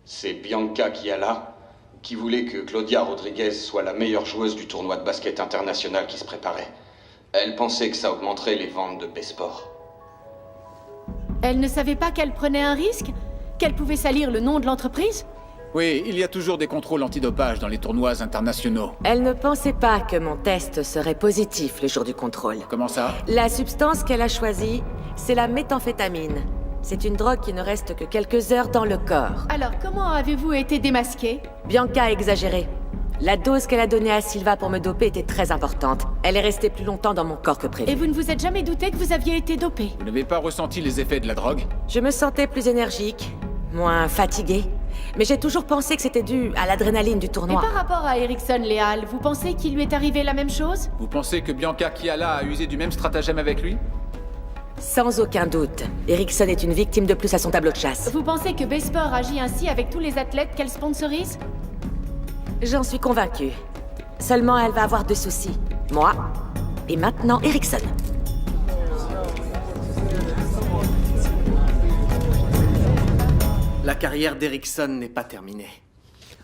C'est Bianca Kiala qui voulait que Claudia Rodriguez soit la meilleure joueuse du tournoi de basket international qui se préparait. Elle pensait que ça augmenterait les ventes de Besport. Elle ne savait pas qu'elle prenait un risque? Qu'elle pouvait salir le nom de l'entreprise? Oui, il y a toujours des contrôles antidopage dans les tournois internationaux. Elle ne pensait pas que mon test serait positif le jour du contrôle. Comment ça? La substance qu'elle a choisie, c'est la méthamphétamine. C'est une drogue qui ne reste que quelques heures dans le corps. Alors, comment avez-vous été démasqué? Bianca a exagéré. La dose qu'elle a donnée à Silva pour me doper était très importante. Elle est restée plus longtemps dans mon corps que prévu. Et vous ne vous êtes jamais douté que vous aviez été dopé? Vous n'avez pas ressenti les effets de la drogue? Je me sentais plus énergique, moins fatiguée. Mais j'ai toujours pensé que c'était dû à l'adrénaline du Et tournoi. par rapport à Erickson Léal, vous pensez qu'il lui est arrivé la même chose? Vous pensez que Bianca Kiala a usé du même stratagème avec lui? Sans aucun doute. Erickson est une victime de plus à son tableau de chasse. Vous pensez que Besport agit ainsi avec tous les athlètes qu'elle sponsorise? J'en suis convaincue. Seulement, elle va avoir deux soucis. Moi, et maintenant Erickson. La carrière d'Erickson n'est pas terminée.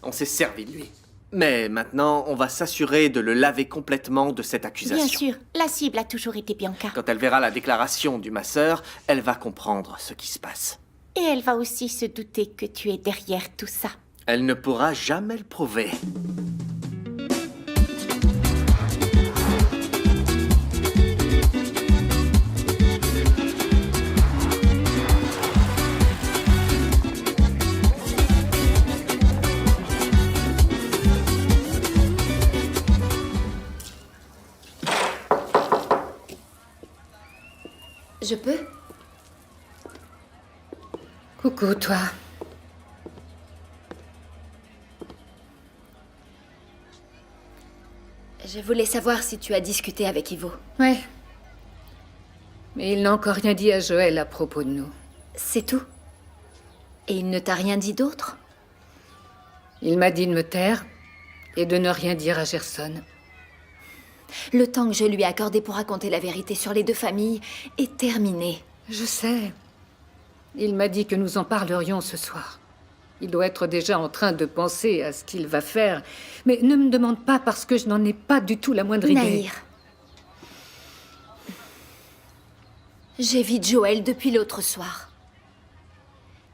On s'est servi de lui. Mais maintenant, on va s'assurer de le laver complètement de cette accusation. Bien sûr, la cible a toujours été Bianca. Quand elle verra la déclaration du masseur, elle va comprendre ce qui se passe. Et elle va aussi se douter que tu es derrière tout ça. Elle ne pourra jamais le prouver. Je peux? Coucou, toi. Je voulais savoir si tu as discuté avec Ivo. Ouais. Mais il n'a encore rien dit à Joël à propos de nous. C'est tout? Et il ne t'a rien dit d'autre? Il m'a dit de me taire et de ne rien dire à Gerson. Le temps que je lui ai accordé pour raconter la vérité sur les deux familles est terminé. Je sais. Il m'a dit que nous en parlerions ce soir. Il doit être déjà en train de penser à ce qu'il va faire. Mais ne me demande pas parce que je n'en ai pas du tout la moindre idée. Nahir. J'évite Joël depuis l'autre soir.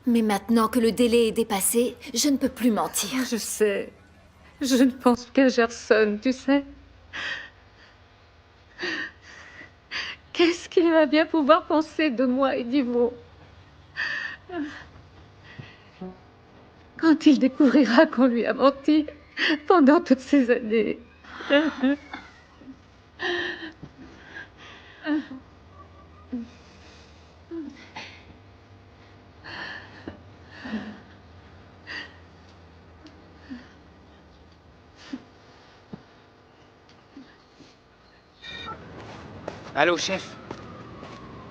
Mais maintenant que le délai est dépassé, je ne peux plus mentir. Je sais. Je ne pense qu'à Gerson, tu sais. Qu'est-ce qu'il va bien pouvoir penser de moi et d'Ivo quand il découvrira qu'on lui a menti pendant toutes ces années. Allô, chef?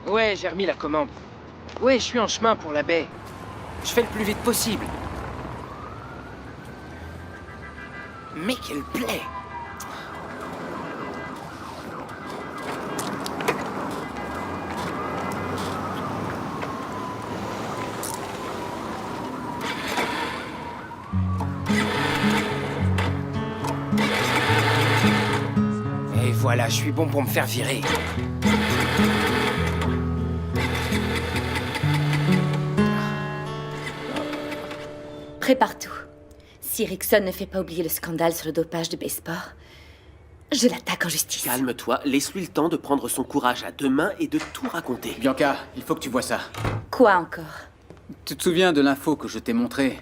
Ouais, j'ai remis la commande. Ouais, je suis en chemin pour la baie. Je fais le plus vite possible. Mais quelle plaie! Et voilà, je suis bon pour me faire virer. Prépare tout. Si Erickson ne fait pas oublier le scandale sur le dopage de Besport, je l'attaque en justice. Calme-toi, laisse-lui le temps de prendre son courage à deux mains et de tout raconter. Bianca, il faut que tu vois ça. Quoi encore? Tu te souviens de l'info que je t'ai montrée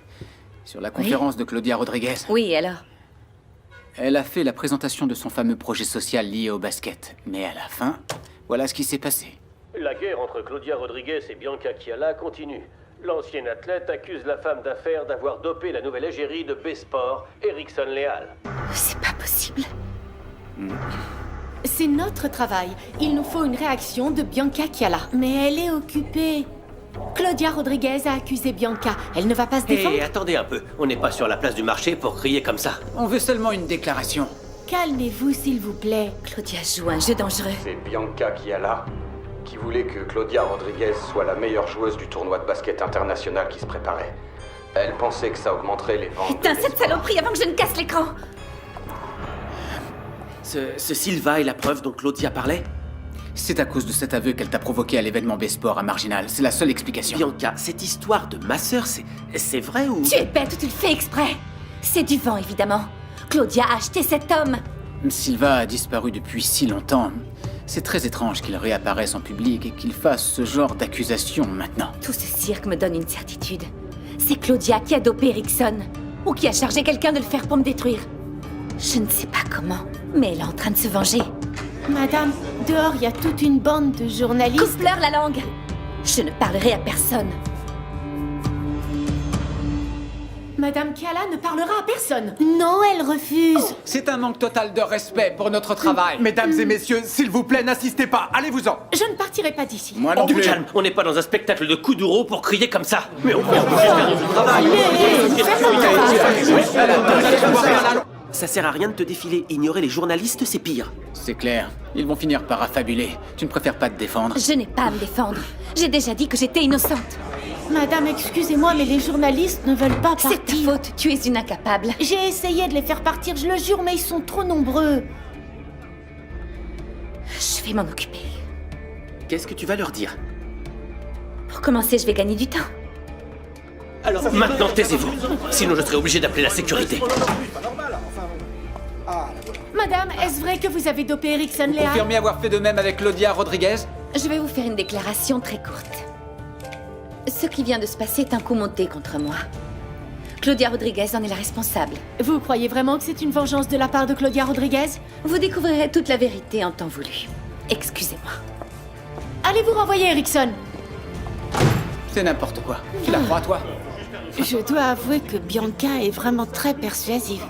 sur la conférence de Claudia Rodriguez? Oui, alors? Elle a fait la présentation de son fameux projet social lié au basket. Mais à la fin, voilà ce qui s'est passé. La guerre entre Claudia Rodriguez et Bianca Kiala continue. L'ancienne athlète accuse la femme d'affaires d'avoir dopé la nouvelle égérie de Besport, Erickson Léal. C'est pas possible. C'est notre travail. Il nous faut une réaction de Bianca Kiala. Mais elle est occupée. Claudia Rodriguez a accusé Bianca. Elle ne va pas se défendre? Hé, attendez un peu. On n'est pas sur la place du marché pour crier comme ça. On veut seulement une déclaration. Calmez-vous, s'il vous plaît. Claudia joue un jeu dangereux. C'est Bianca Kiala qui voulait que Claudia Rodriguez soit la meilleure joueuse du tournoi de basket international qui se préparait. Elle pensait que ça augmenterait les ventes. Putain, cette saloperie avant que je ne casse l'écran! Ce Silva est la preuve dont Claudia parlait? C'est à cause de cet aveu qu'elle t'a provoqué à l'événement Besport à Marginal. C'est la seule explication. Bianca, cette histoire de ma sœur, c'est vrai ou... Tu es bête ou tu le fais exprès? C'est du vent, évidemment. Claudia a acheté cet homme. Silva a disparu depuis si longtemps. C'est très étrange qu'il réapparaisse en public et qu'il fasse ce genre d'accusation maintenant. Tout ce cirque me donne une certitude. C'est Claudia qui a dopé Erickson. Ou qui a chargé quelqu'un de le faire pour me détruire. Je ne sais pas comment, mais elle est en train de se venger. Madame, dehors, il y a toute une bande de journalistes. Coupe-leur la langue! Je ne parlerai à personne. Madame Kiala ne parlera à personne. Non, elle refuse. C'est un manque total de respect pour notre travail. Mesdames et messieurs, s'il vous plaît, n'insistez pas. Allez-vous-en. Je ne partirai pas d'ici. Moi non plus. Calme, on n'est pas dans un spectacle de Kuduro pour crier comme ça. Mais on peut faire notre travail. Ça sert à rien de te défiler. Ignorer les journalistes, c'est pire. C'est clair. Ils vont finir par affabuler. Tu ne préfères pas te défendre? Je n'ai pas à me défendre. J'ai déjà dit que j'étais innocente. Madame, excusez-moi, mais les journalistes ne veulent pas partir. C'est ta faute, tu es une incapable. J'ai essayé de les faire partir, je le jure, mais ils sont trop nombreux. Je vais m'en occuper. Qu'est-ce que tu vas leur dire? Pour commencer, je vais gagner du temps. Alors maintenant, taisez-vous. Sinon, je serai obligé d'appeler la sécurité. Madame, est-ce vrai que vous avez dopé Erickson Léa? Confirmez avoir fait de même avec Claudia Rodriguez? Je vais vous faire une déclaration très courte. Ce qui vient de se passer est un coup monté contre moi. Claudia Rodriguez en est la responsable. Vous croyez vraiment que c'est une vengeance de la part de Claudia Rodriguez? Vous découvrirez toute la vérité en temps voulu. Excusez-moi. Allez vous renvoyer Erickson. C'est n'importe quoi. Tu la crois, toi? Je dois avouer que Bianca est vraiment très persuasive.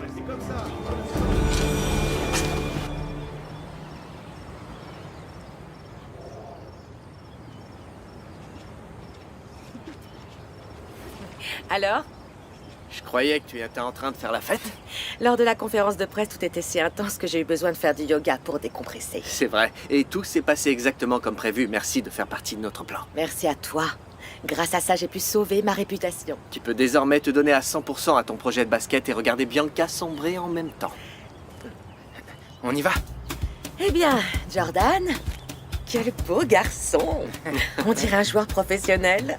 Alors? Je croyais que tu étais en train de faire la fête. Lors de la conférence de presse, tout était si intense que j'ai eu besoin de faire du yoga pour décompresser. C'est vrai. Et tout s'est passé exactement comme prévu. Merci de faire partie de notre plan. Merci à toi. Grâce à ça, j'ai pu sauver ma réputation. Tu peux désormais te donner à 100% à ton projet de basket et regarder Bianca sombrer en même temps. On y va? Eh bien, Jordan, quel beau garçon. On dirait un joueur professionnel.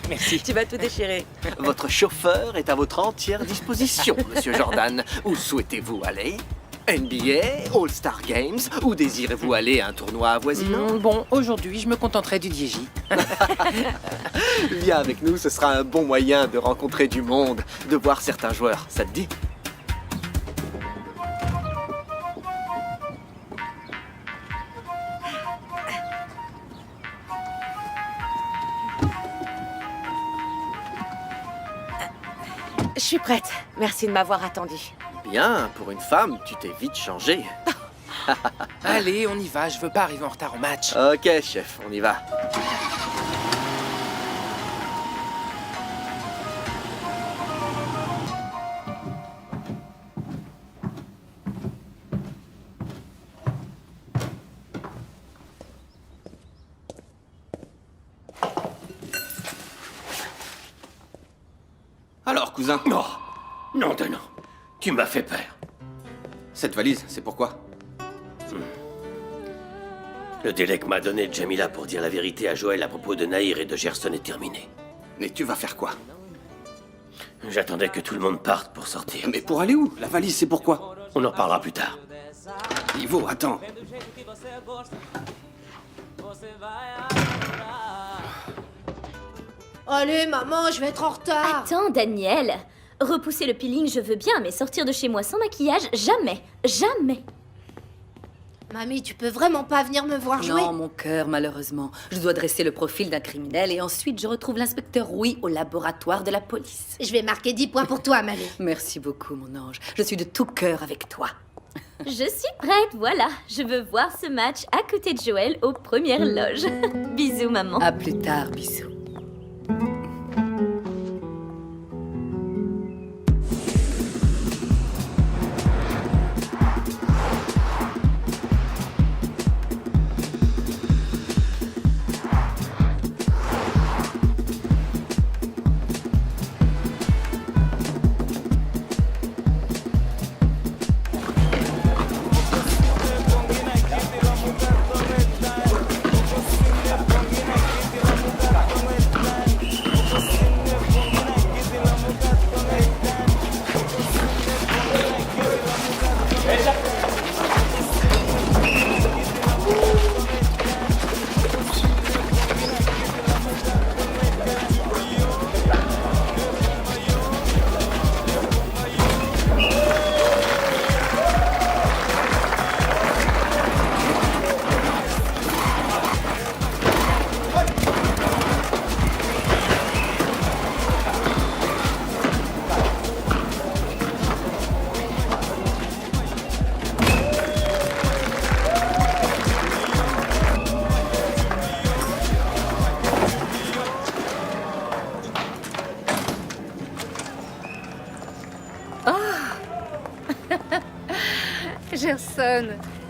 Merci. Tu vas tout déchirer. Votre chauffeur est à votre entière disposition, Monsieur Jordan. Où souhaitez-vous aller? NBA, All-Star Games, ou désirez-vous aller à un tournoi avoisinant? Bon, aujourd'hui, je me contenterai du DJ. Viens avec nous, ce sera un bon moyen de rencontrer du monde, de voir certains joueurs. Ça te dit? Je suis prête. Merci de m'avoir attendu. Bien, pour une femme, tu t'es vite changée. Allez, on y va, je veux pas arriver en retard au match. Ok, chef, on y va. Alors, cousin, Non, non de non. Tu m'as fait peur. cette valise, c'est pourquoi? Le délai que m'a donné Jamila pour dire la vérité à Joël à propos de Nahir et de Gerson est terminé. Mais tu vas faire quoi? J'attendais que tout le monde parte pour sortir. Mais pour aller où? La valise, c'est pourquoi? On en parlera plus tard. Ivo, attends. Allez, maman, je vais être en retard. Attends, Daniel. Repousser le peeling, je veux bien, mais sortir de chez moi sans maquillage, jamais. Jamais. Mamie, tu peux vraiment pas venir me voir jouer? Non, mon cœur, malheureusement. Je dois dresser le profil d'un criminel et ensuite je retrouve l'inspecteur Rouy au laboratoire de la police. Je vais marquer 10 points pour toi, mamie. Merci beaucoup, mon ange. Je suis de tout cœur avec toi. Je suis prête, voilà. Je veux voir ce match à côté de Joël aux premières loges. Bisous, maman. À plus tard, bisous.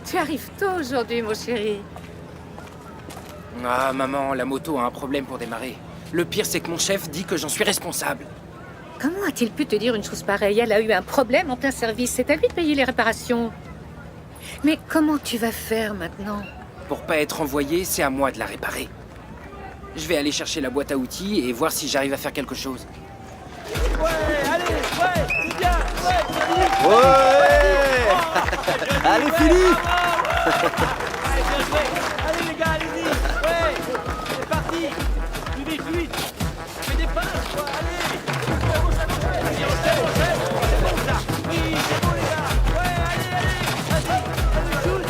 Tu arrives tôt aujourd'hui, mon chéri. Ah, maman, la moto a un problème pour démarrer. Le pire, c'est que mon chef dit que j'en suis responsable. Comment a-t-il pu te dire une chose pareille? Elle a eu un problème en plein service. C'est à lui de payer les réparations. Mais comment tu vas faire maintenant? Pour pas être envoyé, c'est à moi de la réparer. Je vais aller chercher la boîte à outils et voir si j'arrive à faire quelque chose. Ouais Allez, Philippe. Allez les gars, allez-y. Ouais, c'est parti. Plus vite. Fais des passes, quoi. Allez. À gauche. Allez, enchaîne. C'est bon, ça. Oui, c'est bon, les gars. Ouais, allez. Vas-y. Shoot.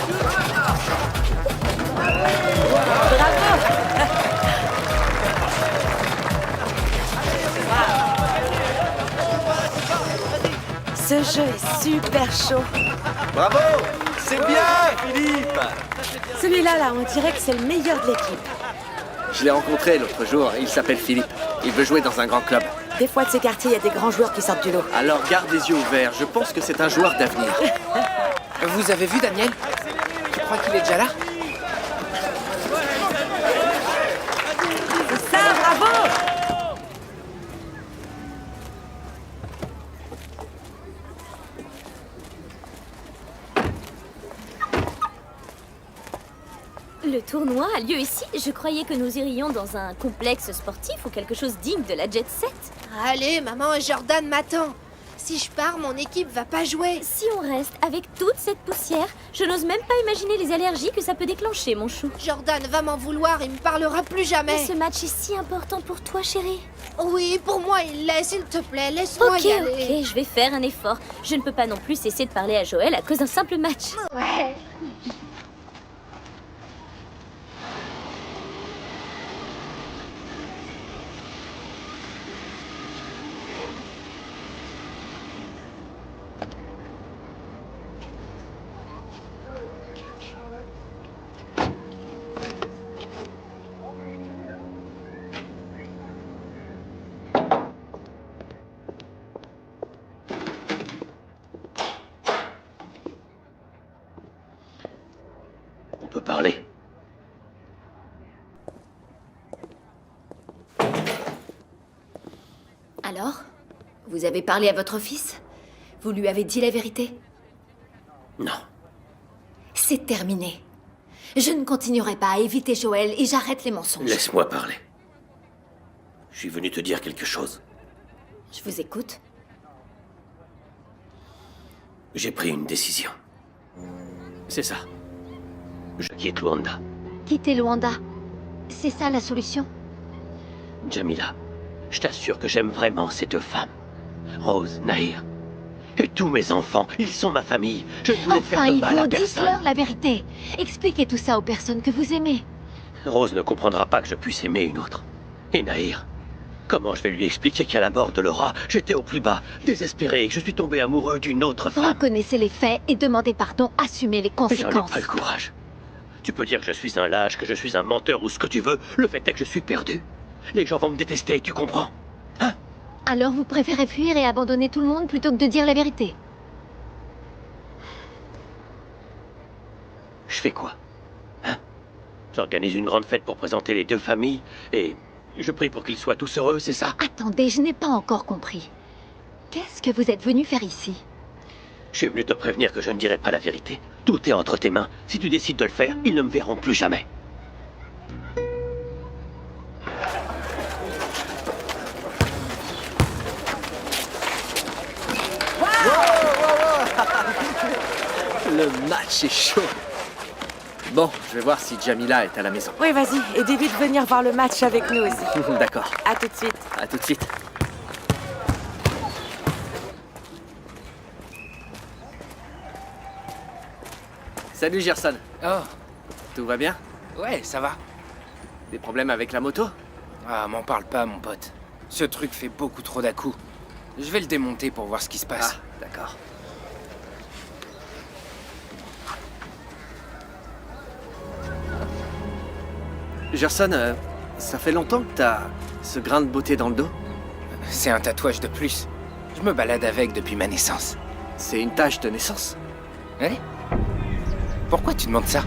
Ce jeu est super chaud. Bravo. C'est bien, Philippe. Celui-là, là, on dirait que c'est le meilleur de l'équipe. Je l'ai rencontré l'autre jour, il s'appelle Philippe. Il veut jouer dans un grand club. Des fois, de ces quartiers, il y a des grands joueurs qui sortent du lot. Alors garde les yeux ouverts, je pense que c'est un joueur d'avenir. Vous avez vu Daniel? Tu crois qu'il est déjà là? C'est ça, bravo! Le tournoi a lieu ici. Je croyais que nous irions dans un complexe sportif ou quelque chose digne de la Jet Set. Allez, maman, Jordan m'attend. Si je pars, mon équipe va pas jouer. Si on reste avec toute cette poussière, je n'ose même pas imaginer les allergies que ça peut déclencher, mon chou. Jordan va m'en vouloir, il me parlera plus jamais. Mais ce match est si important pour toi, chérie. Oui, pour moi, il l'est, s'il te plaît, laisse-moi y aller. Ok, je vais faire un effort. Je ne peux pas non plus cesser de parler à Joël à cause d'un simple match. Ouais. On peut parler. Alors, vous avez parlé à votre fils? Vous lui avez dit la vérité? Non. C'est terminé. Je ne continuerai pas à éviter Joël et j'arrête les mensonges. Laisse-moi parler. Je suis venu te dire quelque chose. Je vous écoute. J'ai pris une décision. C'est ça. Je quitte Luanda. Quittez Luanda. C'est ça la solution? Jamila, je t'assure que j'aime vraiment ces deux femmes. Rose, Nahir. Et tous mes enfants, ils sont ma famille. Je ne voulais faire de mal à personne. Dites-leur la vérité. Expliquez tout ça aux personnes que vous aimez. Rose ne comprendra pas que je puisse aimer une autre. Et Nahir, comment je vais lui expliquer qu'à la mort de Laura, j'étais au plus bas, désespéré, et que je suis tombé amoureux d'une autre femme? Reconnaissez les faits et demandez pardon, assumez les Mais j'en ai conséquences. pas le courage. Tu peux dire que je suis un lâche, que je suis un menteur ou ce que tu veux. Le fait est que je suis perdu. Les gens vont me détester, tu comprends? Hein? Alors vous préférez fuir et abandonner tout le monde plutôt que de dire la vérité? Je fais quoi? Hein? J'organise une grande fête pour présenter les deux familles et je prie pour qu'ils soient tous heureux, c'est ça? Attendez, je n'ai pas encore compris. Qu'est-ce que vous êtes venu faire ici? Je suis venu te prévenir que je ne dirai pas la vérité. Tout est entre tes mains. Si tu décides de le faire, ils ne me verront plus jamais. Le match est chaud. Bon, je vais voir si Jamila est à la maison. Oui, vas-y, et dis-lui de venir voir le match avec nous aussi. D'accord. À tout de suite. À tout de suite. Salut Gerson. Oh, Tout va bien? ouais, ça va. Des problèmes avec la moto? Ah, m'en parle pas, mon pote. Ce truc fait beaucoup trop d'à-coups. Je vais le démonter pour voir ce qui se passe. Ah, d'accord. Gerson, ça fait longtemps que t'as ce grain de beauté dans le dos? C'est un tatouage de plus. Je me balade avec depuis ma naissance. C'est une tache de naissance. Allez. Pourquoi tu demandes ça?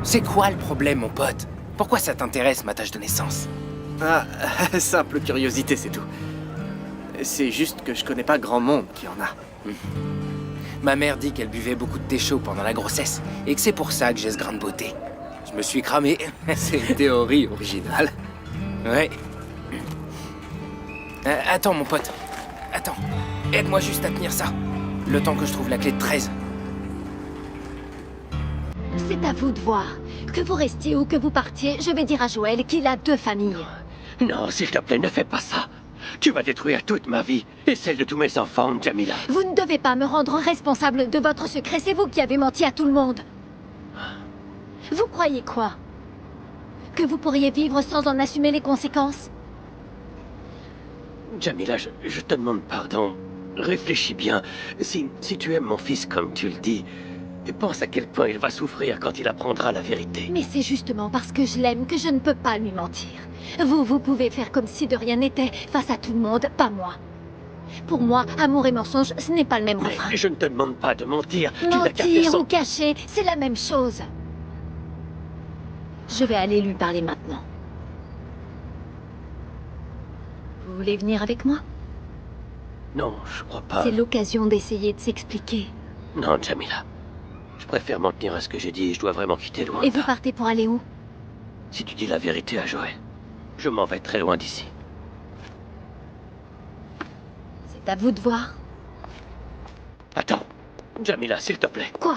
C'est quoi le problème, mon pote? Pourquoi ça t'intéresse, ma tâche de naissance? Ah, simple curiosité, c'est tout. C'est juste que je connais pas grand monde qui en a. Ma mère dit qu'elle buvait beaucoup de thé chaud pendant la grossesse, et que c'est pour ça que j'ai ce grain de beauté. Je me suis cramé. C'est une théorie originale. Ouais. Attends, mon pote. Attends. Aide-moi juste à tenir ça. Le temps que je trouve la clé de 13. C'est à vous de voir. Que vous restiez ou que vous partiez, je vais dire à Joël qu'il a 2 familles. Non, s'il te plaît, ne fais pas ça. Tu vas détruire toute ma vie et celle de tous mes enfants, Jamila. Vous ne devez pas me rendre responsable de votre secret, c'est vous qui avez menti à tout le monde. Vous croyez quoi? Que vous pourriez vivre sans en assumer les conséquences? Jamila, je te demande pardon. Réfléchis bien. Si tu aimes mon fils comme tu le dis, pense à quel point il va souffrir quand il apprendra la vérité. Mais c'est justement parce que je l'aime que je ne peux pas lui mentir. Vous pouvez faire comme si de rien n'était face à tout le monde, pas moi. Pour moi, amour et mensonge, ce n'est pas le même refrain. Je ne te demande pas de mentir. Tu n'as qu'à faire Mentir son- ou cacher, c'est la même chose. Je vais aller lui parler maintenant. Vous voulez venir avec moi? Non, je crois pas. C'est l'occasion d'essayer de s'expliquer. Non, Jamila. Je préfère m'en tenir à ce que j'ai dit. Je dois vraiment quitter loin. Et vous partez pour aller où? Si tu dis la vérité à Joël, je m'en vais très loin d'ici. C'est à vous de voir. Attends. Jamila, s'il te plaît. Quoi?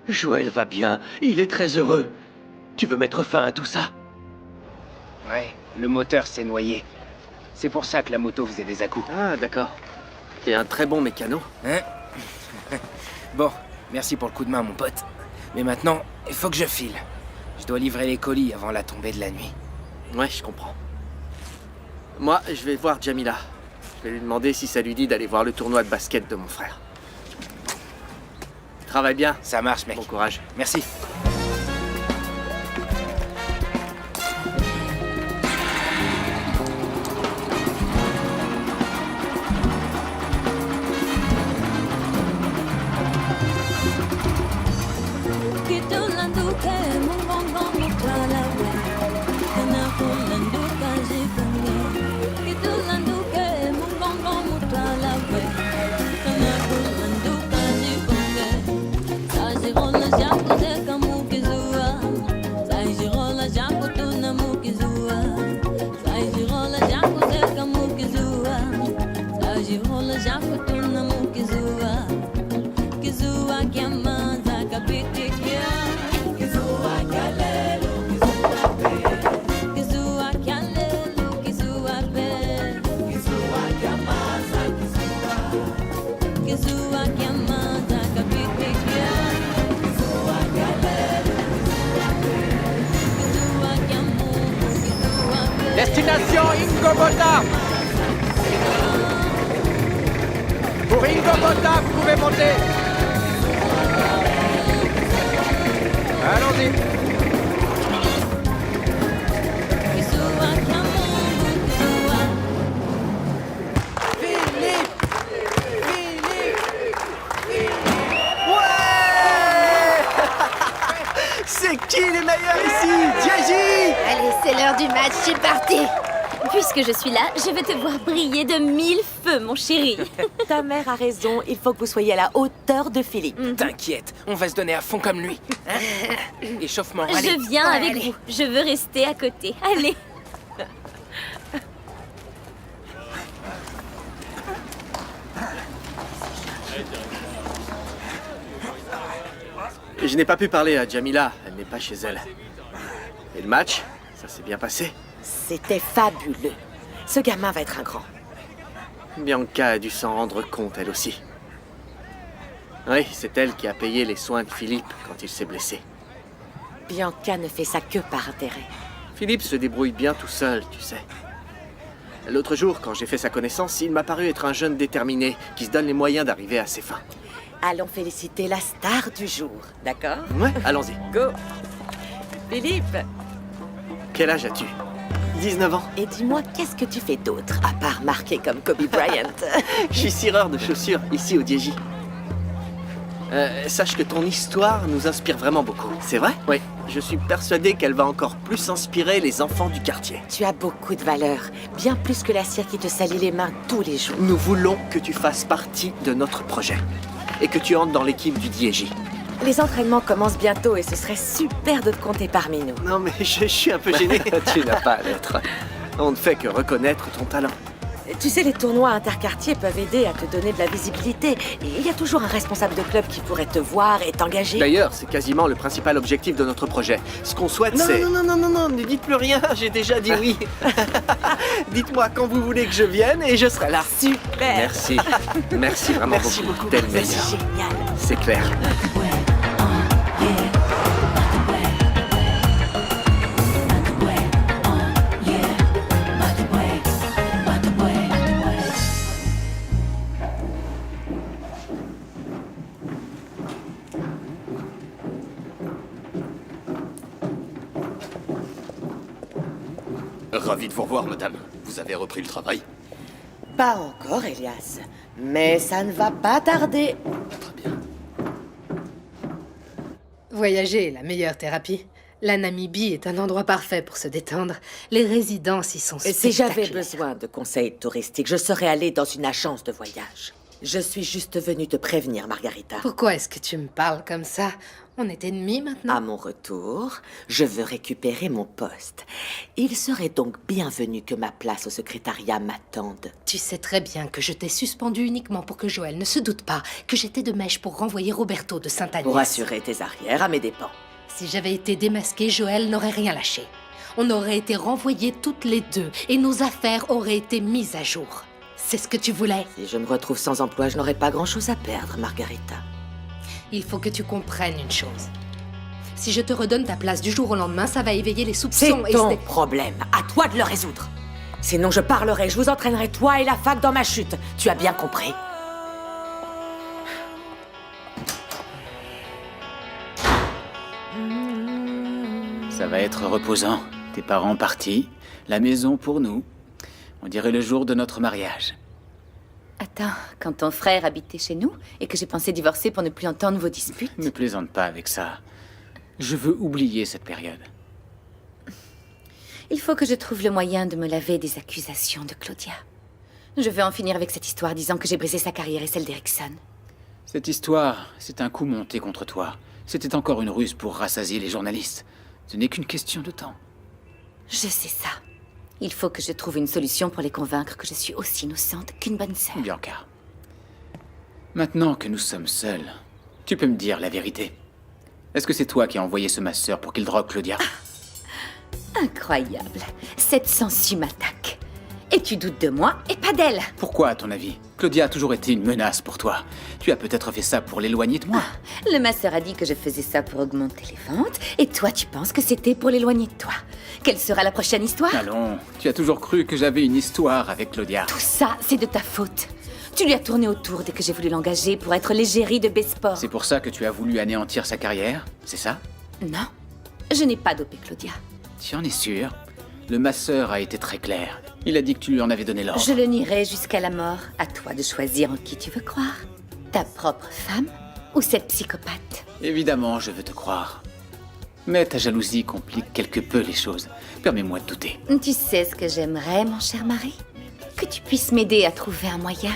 Joël va bien. Il est très heureux. Tu veux mettre fin à tout ça? Ouais, le moteur s'est noyé. C'est pour ça que la moto faisait des à-coups. Ah, d'accord. T'es un très bon mécano. Hein? Bon, merci pour le coup de main, mon pote. Mais maintenant, il faut que je file. Je dois livrer les colis avant la tombée de la nuit. Ouais, je comprends. Moi, je vais voir Jamila. Je vais lui demander si ça lui dit d'aller voir le tournoi de basket de mon frère. Travaille bien. Ça marche, mec. Bon courage. Merci. Destination Ingobota. Pour Ingobota, vous pouvez monter. Allons-y. C'est qui les meilleurs ici? Diagi! Allez, c'est l'heure du match, je suis parti. Puisque je suis là, je vais te voir briller de 1000 feux, mon chéri. Ta mère a raison, il faut que vous soyez à la hauteur de Philippe. T'inquiète, on va se donner à fond comme lui. Hein? Échauffement, allez. Je viens avec vous. Je veux rester à côté. Allez. Je n'ai pas pu parler à Jamila, elle n'est pas chez elle. Et le match, ça s'est bien passé. C'était fabuleux. Ce gamin va être un grand. Bianca a dû s'en rendre compte, elle aussi. Oui, c'est elle qui a payé les soins de Philippe quand il s'est blessé. Bianca ne fait ça que par intérêt. Philippe se débrouille bien tout seul, tu sais. L'autre jour, quand j'ai fait sa connaissance, il m'a paru être un jeune déterminé qui se donne les moyens d'arriver à ses fins. Allons féliciter la star du jour, d'accord? Ouais, allons-y. Go! Philippe! Quel âge as-tu? 19 ans. Et dis-moi, qu'est-ce que tu fais d'autre, à part marquer comme Kobe Bryant? Je suis cireur de chaussures, ici au Diegi. Sache que ton histoire nous inspire vraiment beaucoup. C'est vrai? Oui. Je suis persuadé qu'elle va encore plus inspirer les enfants du quartier. Tu as beaucoup de valeur, bien plus que la cire qui te salit les mains tous les jours. Nous voulons que tu fasses partie de notre projet et que tu entres dans l'équipe du DIJ. Les entraînements commencent bientôt et ce serait super de te compter parmi nous. Non mais je suis un peu gêné. Tu n'as pas à l'être. On ne fait que reconnaître ton talent. Tu sais, les tournois interquartiers peuvent aider à te donner de la visibilité. Et il y a toujours un responsable de club qui pourrait te voir et t'engager. D'ailleurs, c'est quasiment le principal objectif de notre projet. Ce qu'on souhaite, c'est... Non, ne dites plus rien, j'ai déjà dit oui. Dites-moi quand vous voulez que je vienne et je serai là. Super. Merci. Merci vraiment beaucoup. T'es le meilleur. C'est génial. C'est clair. Ravi de vous revoir, madame. Vous avez repris le travail? Pas encore, Elias. Mais ça ne va pas tarder. Très bien. Voyager est la meilleure thérapie. La Namibie est un endroit parfait pour se détendre. Les résidences y sont Et spectaculaires. si j'avais besoin de conseils touristiques, je serais allée dans une agence de voyage. Je suis juste venue te prévenir, Margarita. Pourquoi est-ce que tu me parles comme ça? On est ennemis maintenant? À mon retour, je veux récupérer mon poste. Il serait donc bienvenu que ma place au secrétariat m'attende. Tu sais très bien que je t'ai suspendu uniquement pour que Joël ne se doute pas que j'étais de mèche pour renvoyer Roberto de Sainte-Agnès. Pour assurer tes arrières à mes dépens. Si j'avais été démasquée, Joël n'aurait rien lâché. On aurait été renvoyés toutes les deux et nos affaires auraient été mises à jour. C'est ce que tu voulais. Si je me retrouve sans emploi, je n'aurai pas grand-chose à perdre, Margarita. Il faut que tu comprennes une chose. Si je te redonne ta place du jour au lendemain, ça va éveiller les soupçons C'est ton problème. À toi de le résoudre. Sinon, je parlerai. Je vous entraînerai, toi et la fac, dans ma chute. Tu as bien compris. Ça va être reposant. Tes parents partis, la maison pour nous. On dirait le jour de notre mariage. Attends, quand ton frère habitait chez nous et que j'ai pensé divorcer pour ne plus entendre vos disputes... Ne plaisante pas avec ça. Je veux oublier cette période. Il faut que je trouve le moyen de me laver des accusations de Claudia. Je veux en finir avec cette histoire disant que j'ai brisé sa carrière et celle d'Erickson. Cette histoire, c'est un coup monté contre toi. C'était encore une ruse pour rassasier les journalistes. Ce n'est qu'une question de temps. Je sais ça. Il faut que je trouve une solution pour les convaincre que je suis aussi innocente qu'une bonne sœur. Bianca. Maintenant que nous sommes seuls, tu peux me dire la vérité. Est-ce que c'est toi qui as envoyé ce masseur pour qu'il drogue Claudia? Incroyable. Cette sangsue m'attaque. Et tu doutes de moi et pas d'elle. Pourquoi, à ton avis? Claudia a toujours été une menace pour toi. Tu as peut-être fait ça pour l'éloigner de moi. Le masseur a dit que je faisais ça pour augmenter les ventes. Et toi, tu penses que c'était pour l'éloigner de toi. Quelle sera la prochaine histoire? Allons, tu as toujours cru que j'avais une histoire avec Claudia. Tout ça, c'est de ta faute. Tu lui as tourné autour dès que j'ai voulu l'engager pour être l'égérie de Besport. C'est pour ça que tu as voulu anéantir sa carrière, c'est ça? Non, je n'ai pas dopé Claudia. Tu en es sûr? Le masseur a été très clair. Il a dit que tu lui en avais donné l'ordre. Je le nierai jusqu'à la mort. À toi de choisir en qui tu veux croire. Ta propre femme ou cette psychopathe? Évidemment, je veux te croire. Mais ta jalousie complique quelque peu les choses. Permets-moi de douter. Tu sais ce que j'aimerais, mon cher mari? Que tu puisses m'aider à trouver un moyen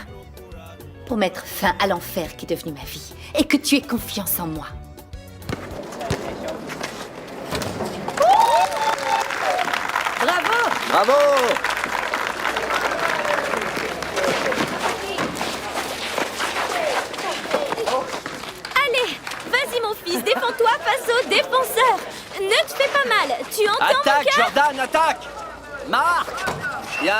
pour mettre fin à l'enfer qui est devenu ma vie et que tu aies confiance en moi. Bravo! Bravo! Allez, vas-y mon fils, défends-toi face au défenseur. Ne te fais pas mal, tu entends mon Attaque, cœur? Jordan, attaque! Marc! Bien!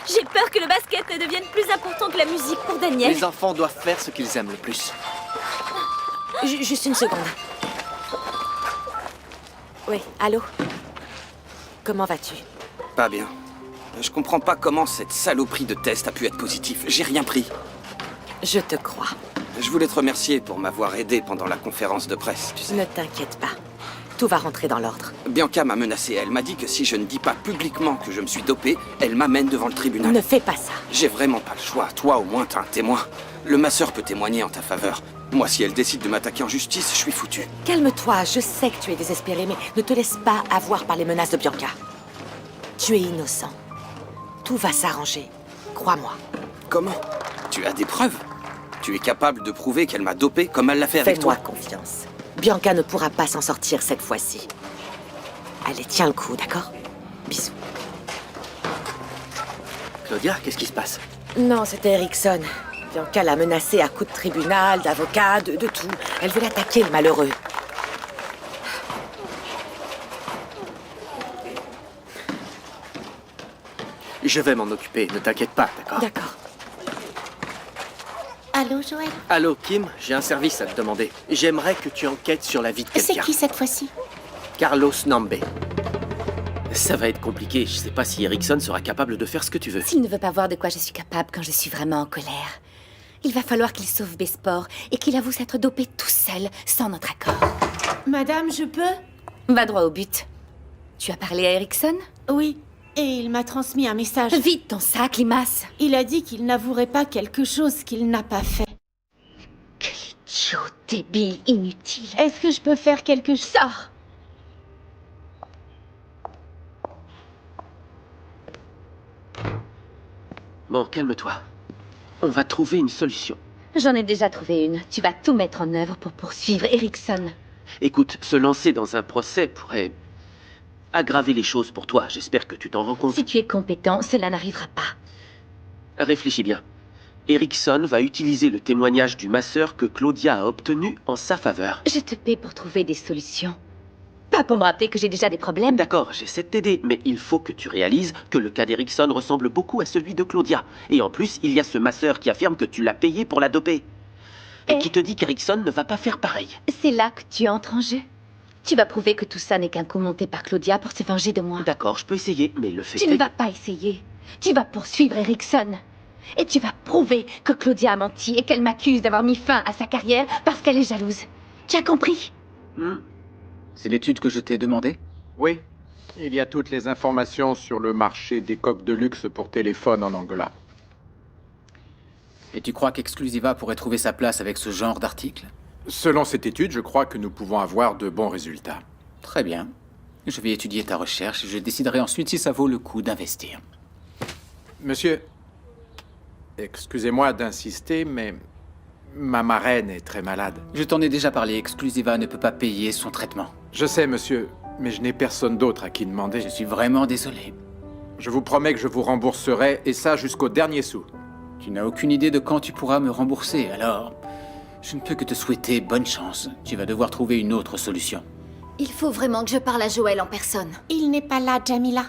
J'ai peur que le basket ne devienne plus important que la musique pour Daniel. Les enfants doivent faire ce qu'ils aiment le plus. Juste une seconde. Oui, allô? Comment vas-tu? Pas bien. Je comprends pas comment cette saloperie de test a pu être positif. J'ai rien pris. Je te crois. Je voulais te remercier pour m'avoir aidé pendant la conférence de presse, tu sais. Ne t'inquiète pas. Tout va rentrer dans l'ordre. Bianca m'a menacé. Elle m'a dit que si je ne dis pas publiquement que je me suis dopé, elle m'amène devant le tribunal. Ne fais pas ça. J'ai vraiment pas le choix. Toi, au moins, t'as un témoin. Le masseur peut témoigner en ta faveur. Moi, si elle décide de m'attaquer en justice, je suis foutu. Calme-toi, je sais que tu es désespéré, mais ne te laisse pas avoir par les menaces de Bianca. Tu es innocent. Tout va s'arranger. Crois-moi. Comment? Tu as des preuves? Tu es capable de prouver qu'elle m'a dopé comme elle l'a fait avec toi? Fais-moi confiance. Bianca ne pourra pas s'en sortir cette fois-ci. Allez, tiens le coup, d'accord? Bisous. Claudia, qu'est-ce qui se passe? Non, c'était Erickson. Bianca l'a menacé à coups de tribunal, d'avocat, de tout. Elle veut l'attaquer, le malheureux. Je vais m'en occuper, ne t'inquiète pas, d'accord? D'accord. Allô, Joël? Allô, Kim, j'ai un service à te demander. J'aimerais que tu enquêtes sur la vie de quelqu'un. C'est qui cette fois-ci? Carlos Nambe. Ça va être compliqué, je sais pas si Erickson sera capable de faire ce que tu veux. S'il ne veut pas voir de quoi je suis capable quand je suis vraiment en colère, il va falloir qu'il sauve Besport et qu'il avoue s'être dopé tout seul, sans notre accord. Madame, je peux? Va droit au but. Tu as parlé à Erickson? Oui, et il m'a transmis un message. Vite ton sac, limace. Il a dit qu'il n'avouerait pas quelque chose qu'il n'a pas fait. Quel idiot, débile, inutile. Est-ce que je peux faire quelque chose? Sors! Bon, calme-toi. On va trouver une solution. J'en ai déjà trouvé une. Tu vas tout mettre en œuvre pour poursuivre Erickson. Écoute, se lancer dans un procès pourrait aggraver les choses pour toi. J'espère que tu t'en rends compte. Si tu es compétent, cela n'arrivera pas. Réfléchis bien. Erickson va utiliser le témoignage du masseur que Claudia a obtenu en sa faveur. Je te paie pour trouver des solutions. Pas pour me rappeler que j'ai déjà des problèmes. D'accord, j'essaie de t'aider, mais il faut que tu réalises que le cas d'Erickson ressemble beaucoup à celui de Claudia. Et en plus, il y a ce masseur qui affirme que tu l'as payé pour la doper. Et qui te dit qu'Erickson ne va pas faire pareil. C'est là que tu entres en jeu. Tu vas prouver que tout ça n'est qu'un coup monté par Claudia pour se venger de moi. D'accord, je peux essayer, mais le fait Tu ne vas pas essayer. Tu vas poursuivre Erickson. Et tu vas prouver que Claudia a menti et qu'elle m'accuse d'avoir mis fin à sa carrière parce qu'elle est jalouse. Tu as compris? C'est l'étude que je t'ai demandée? Oui. Il y a toutes les informations sur le marché des coques de luxe pour téléphone en Angola. Et tu crois qu'Exclusiva pourrait trouver sa place avec ce genre d'article? Selon cette étude, je crois que nous pouvons avoir de bons résultats. Très bien. Je vais étudier ta recherche et je déciderai ensuite si ça vaut le coup d'investir. Monsieur, excusez-moi d'insister, mais ma marraine est très malade. Je t'en ai déjà parlé, Exclusiva ne peut pas payer son traitement. Je sais, monsieur, mais je n'ai personne d'autre à qui demander. Je suis vraiment désolé. Je vous promets que je vous rembourserai, et ça jusqu'au dernier sou. Tu n'as aucune idée de quand tu pourras me rembourser, alors je ne peux que te souhaiter bonne chance. Tu vas devoir trouver une autre solution. Il faut vraiment que je parle à Joël en personne. Il n'est pas là, Jamila.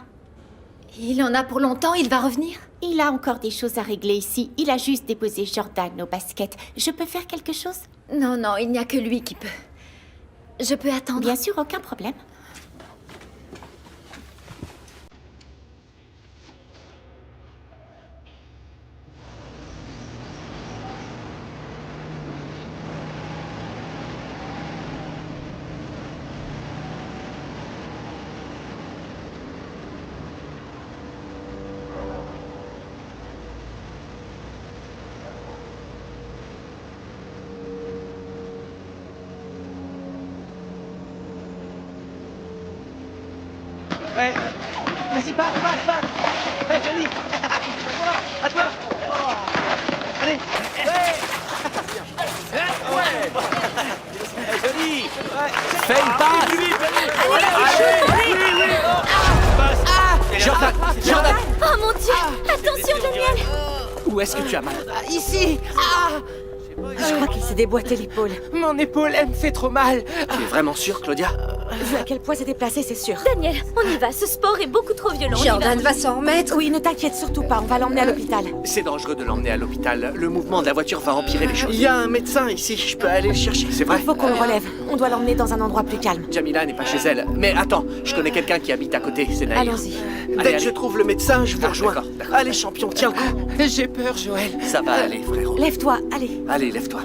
Il en a pour longtemps, il va revenir? Il a encore des choses à régler ici. Il a juste déposé Jordan au basket. Je peux faire quelque chose? Non, non, il n'y a que lui qui peut. Je peux attendre? Bien sûr, aucun problème. Ouais. Vas-y, passe. Hey, Johnny. À toi. Allez. Ouais. Johnny. Fais une passe. Allez. Jordan. Oh mon Dieu! Attention, Daniel! Où est-ce que tu as mal? Ici. Je crois qu'il s'est déboîté l'épaule. Mon épaule, elle me fait trop mal. Tu es vraiment sûre, Claudia? Vu à quel point c'est déplacé, c'est sûr. Daniel, on y va, ce sport est beaucoup trop violent. Jordan va s'en remettre. Oui, ne t'inquiète surtout pas, on va l'emmener à l'hôpital. C'est dangereux de l'emmener à l'hôpital. Le mouvement de la voiture va empirer les choses. Il y a un médecin ici, je peux aller le chercher, c'est vrai? Il faut qu'on le relève. On doit l'emmener dans un endroit plus calme. Jamila n'est pas chez elle. Mais attends, je connais quelqu'un qui habite à côté, c'est Naïr. Allons-y. Dès que je trouve le médecin, je vous rejoins. d'accord. Allez, champion, tiens le coup. J'ai peur, Joël. Ça va aller, frérot. Lève-toi, allez. Allez, lève-toi.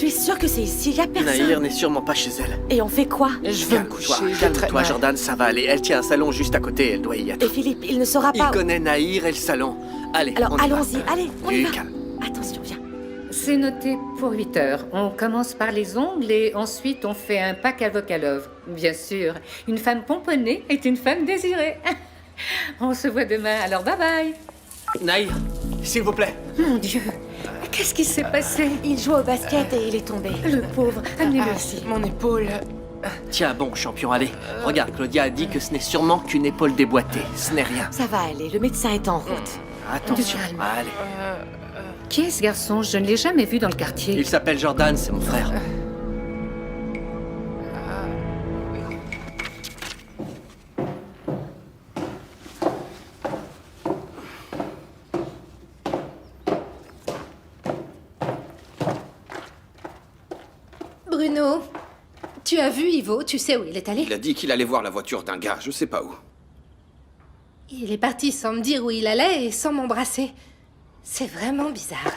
Tu es sûr que c'est ici? Y a personne. Nahir n'est sûrement pas chez elle. Et on fait quoi? Je veux me coucher. Calme-toi, Jordan, ça va aller. Elle tient un salon juste à côté, elle doit y être. Et Philippe, il ne saura Il pas. connaît Nahir et le salon. Allez, Alors on y va. allons-y, allez, on y Du va. calme. Attention, viens. C'est noté pour 8 heures. On commence par les ongles et ensuite on fait un pack avocat love. Bien sûr, une femme pomponnée est une femme désirée. On se voit demain, alors bye bye. Nahir, s'il vous plaît. Mon Dieu, qu'est-ce qui s'est passé? Il joue au basket et il est tombé. Le pauvre, amenez-le ici. Mon épaule. Tiens bon, champion, allez. Regarde, Claudia a dit que ce n'est sûrement qu'une épaule déboîtée. Ce n'est rien. Ça va aller, le médecin est en route. Attention, Du calme. allez. Qui est ce garçon? Je ne l'ai jamais vu dans le quartier. Il s'appelle Jordan, c'est mon frère. Bruno, tu as vu Ivo? Tu sais où il est allé? Il a dit qu'il allait voir la voiture d'un gars, je sais pas où. Il est parti sans me dire où il allait et sans m'embrasser. C'est vraiment bizarre.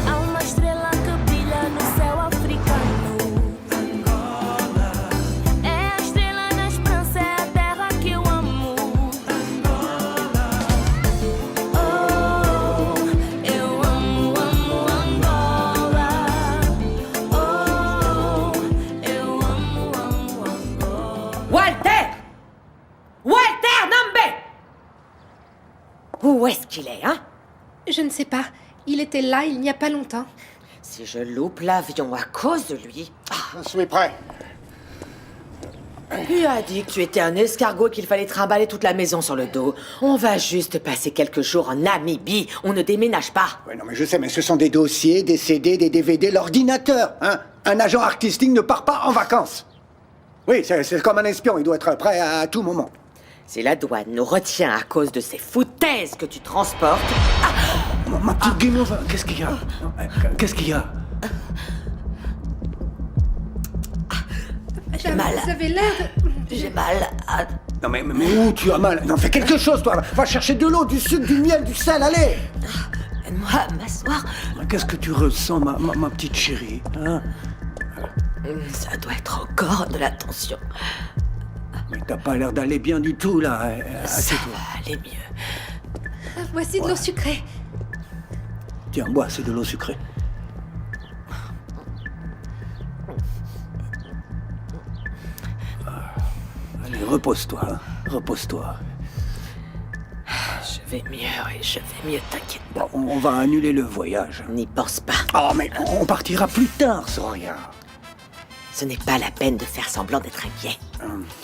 Há uma estrela que brilha no céu africano. Angola. É a estrela da esperança, é a terra que eu amo. Angola. Oh, eu amo, amo Angola. Oh, eu amo, amo Angola. Walter! Walter Nambe! Où est-ce qu'il est, hein? Je ne sais pas. Il était là il n'y a pas longtemps. Si je loupe l'avion à cause de lui... Je suis prêt. Tu as dit que tu étais un escargot et qu'il fallait trimballer toute la maison sur le dos. On va juste passer quelques jours en Namibie. On ne déménage pas. Oui, non, mais je sais, mais ce sont des dossiers, des CD, des DVD, l'ordinateur, hein. Un agent artistique ne part pas en vacances. Oui, c'est comme un espion, il doit être prêt à tout moment. Si la douane nous retient à cause de ces foutaises que tu transportes... Ma petite guimauve, qu'est-ce qu'il y a? Qu'est-ce qu'il y a? J'ai mal. Vous avez l'air de... J'ai mal à... Non, mais où tu as mal? Non, fais quelque chose, toi. Va chercher de l'eau, du sucre, du miel, du sel, allez. Aide-moi à m'asseoir. Qu'est-ce que tu ressens, ma petite chérie, hein? Ça doit être encore de la tension. Mais t'as pas l'air d'aller bien du tout, là. Ça va aller mieux. Voici de l'eau sucrée. Tiens, bois, c'est de l'eau sucrée. Allez, repose-toi, hein. Repose-toi. Je vais mieux et je vais mieux, t'inquiète pas. Bon, on va annuler le voyage. N'y pense pas. Oh, mais on partira plus tard, sans rien. Ce n'est pas la peine de faire semblant d'être inquiet.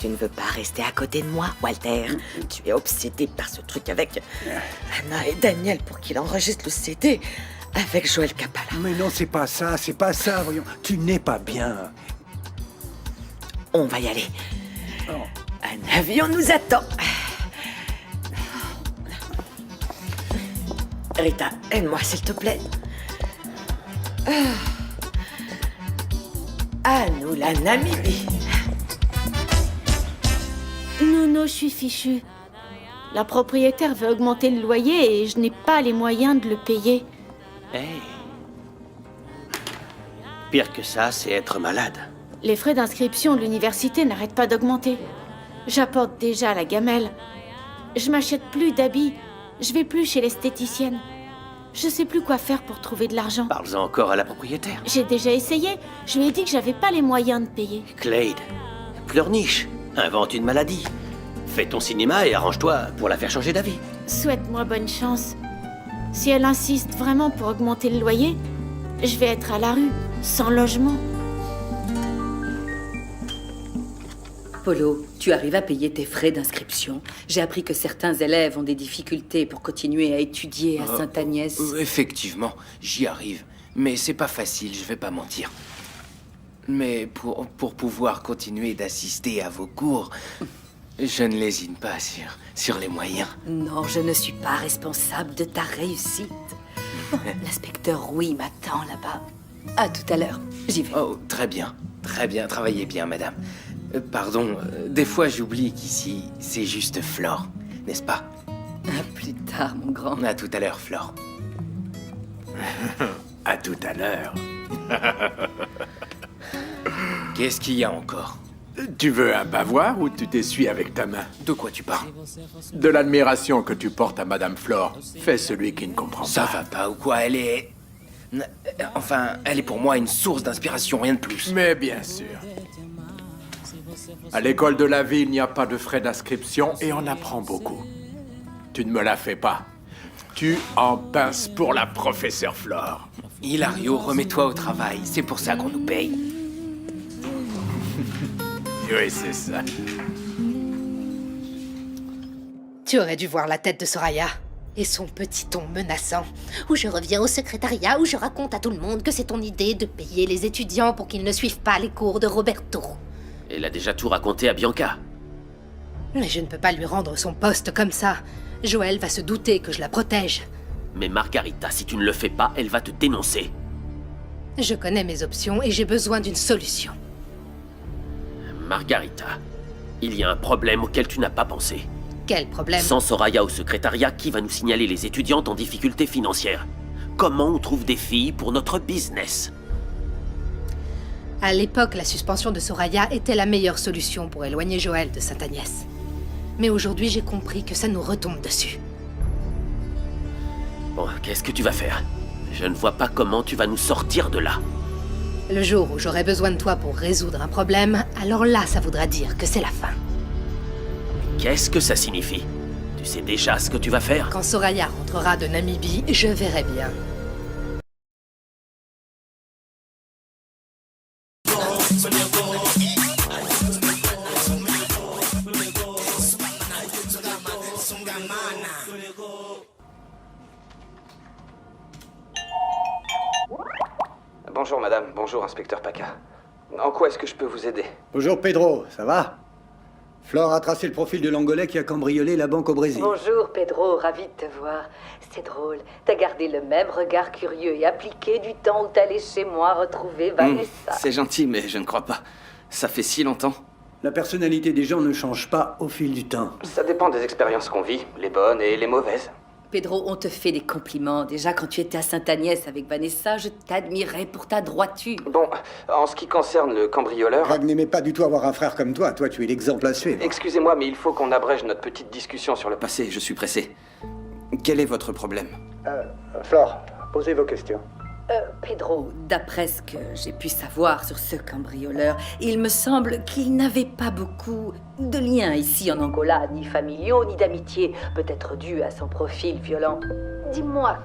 Tu ne veux pas rester à côté de moi, Walter. Tu es obsédé par ce truc avec Anna et Daniel pour qu'il enregistre le CD avec Joël Capala. Mais non, c'est pas ça, voyons. Tu n'es pas bien. On va y aller. Un avion nous attend. Rita, aide-moi, s'il te plaît. À nous, la Namibie. Non, je suis fichue. La propriétaire veut augmenter le loyer et je n'ai pas les moyens de le payer. Hey. Pire que ça, c'est être malade. Les frais d'inscription de l'université n'arrêtent pas d'augmenter. J'apporte déjà la gamelle. Je m'achète plus d'habits. Je vais plus chez l'esthéticienne. Je sais plus quoi faire pour trouver de l'argent. Parle-en encore à la propriétaire. J'ai déjà essayé. Je lui ai dit que j'avais pas les moyens de payer. Clade, pleurniche, invente une maladie. Fais ton cinéma et arrange-toi pour la faire changer d'avis. Souhaite-moi bonne chance. Si elle insiste vraiment pour augmenter le loyer, je vais être à la rue, sans logement. Polo, tu arrives à payer tes frais d'inscription. J'ai appris que certains élèves ont des difficultés pour continuer à étudier à Sainte-Agnès. Effectivement, j'y arrive. Mais c'est pas facile, je vais pas mentir. Mais pour pouvoir continuer d'assister à vos cours, je ne lésine pas sur les moyens. Non, je ne suis pas responsable de ta réussite. L'inspecteur Rouy m'attend là-bas. À tout à l'heure, j'y vais. Oh, très bien. Très bien, travaillez bien, madame. Pardon, des fois j'oublie qu'ici, c'est juste Flore, n'est-ce pas? À plus tard, mon grand. À tout à l'heure, Flore. À tout à l'heure. Qu'est-ce qu'il y a encore? Tu veux un bavoir ou tu t'essuies avec ta main? De quoi tu parles? De l'admiration que tu portes à Madame Flore. Fais celui qui ne comprend pas. Ça va pas ou quoi? Elle est... Enfin, elle est pour moi une source d'inspiration, rien de plus. Mais bien sûr. À l'école de la ville, il n'y a pas de frais d'inscription et on apprend beaucoup. Tu ne me la fais pas. Tu en pinces pour la professeure Flore. Hilario, remets-toi au travail. C'est pour ça qu'on nous paye. Oui, c'est ça. Tu aurais dû voir la tête de Soraya. Et son petit ton menaçant. Où je reviens au secrétariat où je raconte à tout le monde que c'est ton idée de payer les étudiants pour qu'ils ne suivent pas les cours de Roberto. Elle a déjà tout raconté à Bianca. Mais je ne peux pas lui rendre son poste comme ça. Joël va se douter que je la protège. Mais Margarita, si tu ne le fais pas, elle va te dénoncer. Je connais mes options et j'ai besoin d'une solution. Margarita, il y a un problème auquel tu n'as pas pensé. Quel problème? Sans Soraya au secrétariat, qui va nous signaler les étudiantes en difficulté financière? Comment on trouve des filles pour notre business? À l'époque, la suspension de Soraya était la meilleure solution pour éloigner Joël de Sainte-Agnès. Mais aujourd'hui, j'ai compris que ça nous retombe dessus. Bon, qu'est-ce que tu vas faire? Je ne vois pas comment tu vas nous sortir de là. Le jour où j'aurai besoin de toi pour résoudre un problème, alors là, ça voudra dire que c'est la fin. Qu'est-ce que ça signifie? Tu sais déjà ce que tu vas faire? Quand Soraya rentrera de Namibie, je verrai bien. Bonjour madame, bonjour inspecteur Paca. En quoi est-ce que je peux vous aider? Bonjour Pedro, ça va? Flore a tracé le profil de l'Angolais qui a cambriolé la banque au Brésil. Bonjour Pedro, ravi de te voir. C'est drôle, t'as gardé le même regard curieux et appliqué du temps où t'allais chez moi retrouver Vanessa. C'est gentil, mais je ne crois pas. Ça fait si longtemps. La personnalité des gens ne change pas au fil du temps. Ça dépend des expériences qu'on vit, les bonnes et les mauvaises. Pedro, on te fait des compliments. Déjà, quand tu étais à Sainte-Agnès avec Vanessa, je t'admirais pour ta droiture. Bon, en ce qui concerne le cambrioleur... Greg n'aimait pas du tout avoir un frère comme toi. Toi, tu es l'exemple à suivre. Excusez-moi, mais il faut qu'on abrège notre petite discussion sur le passé. Je suis pressé. Quel est votre problème? Flore, posez vos questions. Pedro, d'après ce que j'ai pu savoir sur ce cambrioleur, il me semble qu'il n'avait pas beaucoup de liens ici en Angola, ni familiaux, ni d'amitié, peut-être dû à son profil violent. Dis-moi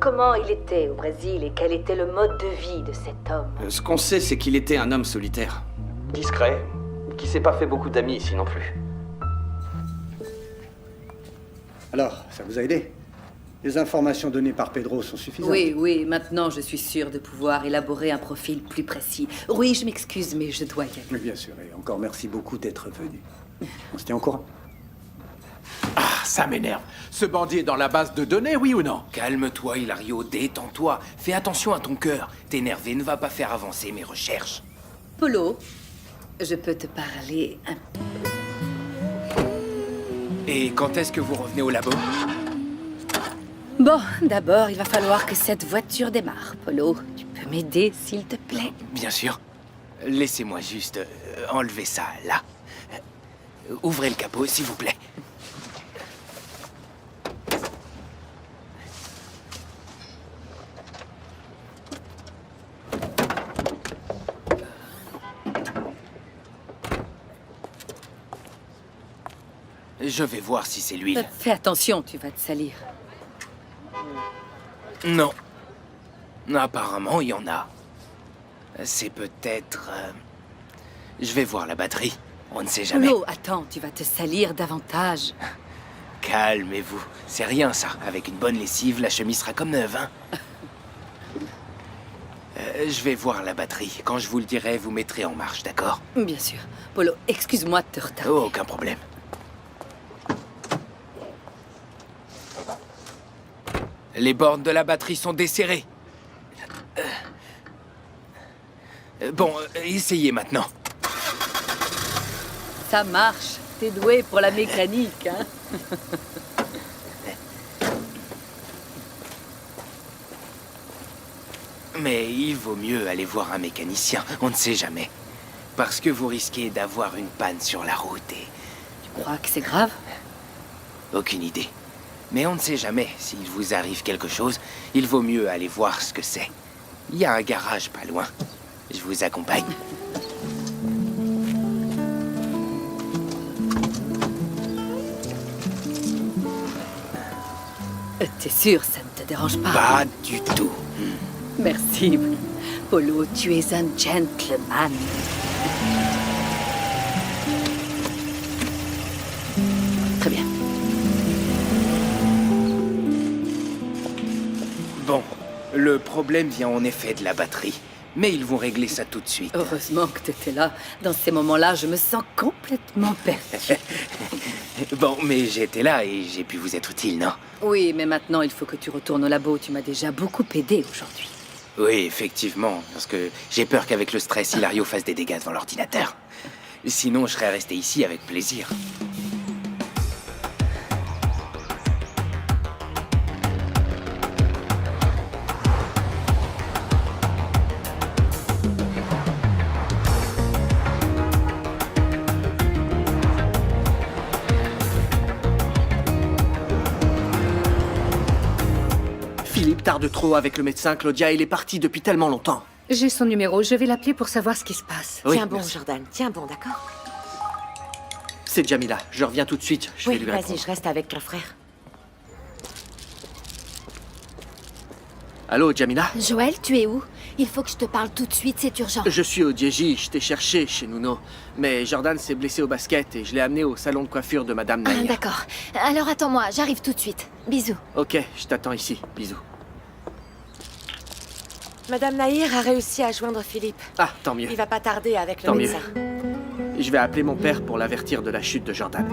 comment il était au Brésil et quel était le mode de vie de cet homme. Ce qu'on sait, c'est qu'il était un homme solitaire, discret, qui s'est pas fait beaucoup d'amis ici non plus. Alors, ça vous a aidé? Les informations données par Pedro sont suffisantes. Oui, maintenant je suis sûre de pouvoir élaborer un profil plus précis. Oui, je m'excuse, mais je dois y aller. Mais bien sûr, et encore merci beaucoup d'être venu. On se tient au courant. Ah, ça m'énerve. Ce bandit est dans la base de données, oui ou non? Calme-toi, Hilario, détends-toi. Fais attention à ton cœur. T'énerver ne va pas faire avancer mes recherches. Polo, je peux te parler un peu. Et quand est-ce que vous revenez au labo? Bon, d'abord, il va falloir que cette voiture démarre. Polo, tu peux m'aider, s'il te plaît? Bien sûr. Laissez-moi juste enlever ça, là. Ouvrez le capot, s'il vous plaît. Je vais voir si c'est lui. Fais attention, tu vas te salir. Non. Apparemment, il y en a. C'est peut-être... Je vais voir la batterie. On ne sait jamais. Polo, attends, tu vas te salir davantage. Calmez-vous. C'est rien, ça. Avec une bonne lessive, la chemise sera comme neuve, hein. Je vais voir la batterie. Quand je vous le dirai, vous mettrez en marche, d'accord? Bien sûr. Polo, excuse-moi de te retarder. Oh, aucun problème. Les bornes de la batterie sont desserrées. Bon, essayez maintenant. Ça marche. T'es doué pour la mécanique, hein. Mais il vaut mieux aller voir un mécanicien, on ne sait jamais. Parce que vous risquez d'avoir une panne sur la route et... Tu crois que c'est grave? Aucune idée. Mais on ne sait jamais. S'il vous arrive quelque chose, il vaut mieux aller voir ce que c'est. Il y a un garage pas loin. Je vous accompagne. T'es sûr, ça ne te dérange pas? Pas du tout. Merci. Polo, tu es un gentleman. Très bien. Bon, le problème vient en effet de la batterie. Mais ils vont régler ça tout de suite. Heureusement que t'étais là. Dans ces moments-là, je me sens complètement perdue. Bon, mais j'étais là et j'ai pu vous être utile, non? Oui, mais maintenant, il faut que tu retournes au labo. Tu m'as déjà beaucoup aidé aujourd'hui. Oui, effectivement, parce que j'ai peur qu'avec le stress, Hilario fasse des dégâts devant l'ordinateur. Sinon, je serais resté ici avec plaisir. Philippe tarde trop avec le médecin, Claudia. Il est parti depuis tellement longtemps. J'ai son numéro, je vais l'appeler pour savoir ce qui se passe. Oui, Tiens bon, merci. Jordan, tiens bon, d'accord? C'est Jamila. Je reviens tout de suite. Je vais lui vas-y, répondre. je reste avec ton frère. Allô, Jamila? Joël, tu es où? Il faut que je te parle tout de suite, c'est urgent. Je suis au Dieji. Je t'ai cherché chez Nuno. Mais Jordan s'est blessé au basket et je l'ai amené au salon de coiffure de Madame Ah, Nair. d'accord. Alors attends-moi, j'arrive tout de suite. Bisous. Ok, je t'attends ici. Bisous. Madame Nahir a réussi à joindre Philippe. Ah, tant mieux. Il va pas tarder avec le Tant mieux. médecin. Je vais appeler mon père pour l'avertir de la chute de Jordan.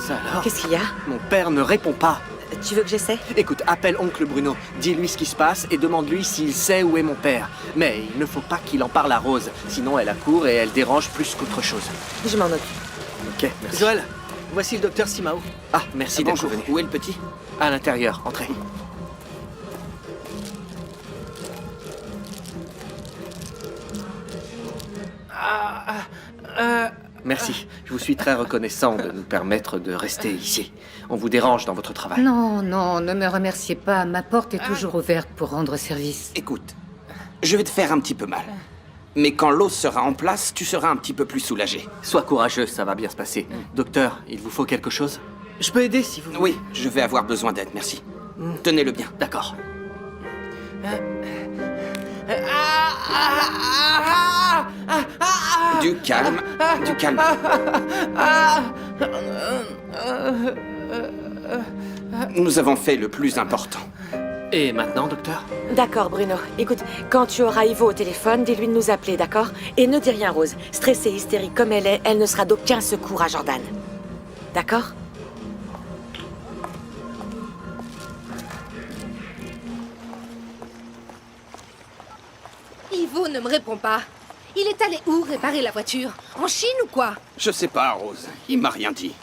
Ça alors? Qu'est-ce qu'il y a? Mon père ne répond pas. Tu veux que j'essaie? Écoute, appelle oncle Bruno, dis-lui ce qui se passe et demande-lui s'il sait où est mon père. Mais il ne faut pas qu'il en parle à Rose, sinon elle accourt et elle dérange plus qu'autre chose. Je m'en occupe. Ok, merci. Joël, voici le docteur Simao. Ah, merci d'être Bonjour. venu. Où est le petit? À l'intérieur, entrez. Merci, je vous suis très reconnaissant de nous permettre de rester ici. On vous dérange dans votre travail. Non, non, ne me remerciez pas. Ma porte est toujours ouverte pour rendre service. Écoute, je vais te faire un petit peu mal. Mais quand l'os sera en place, tu seras un petit peu plus soulagé. Sois courageux, ça va bien se passer. Docteur, il vous faut quelque chose? Je peux aider si vous voulez. Oui, je vais avoir besoin d'aide, merci. Tenez-le bien. D'accord. Du calme, du calme. Nous avons fait le plus important. Et maintenant, docteur? D'accord, Bruno. Écoute, quand tu auras Ivo au téléphone, dis-lui de nous appeler, d'accord? Et ne dis rien, Rose. Stressée, hystérique comme elle est, elle ne sera d'aucun secours à Jordan. D'accord? Ivo ne me répond pas. Il est allé où réparer la voiture? En Chine ou quoi? Je sais pas, Rose. Il m'a rien dit.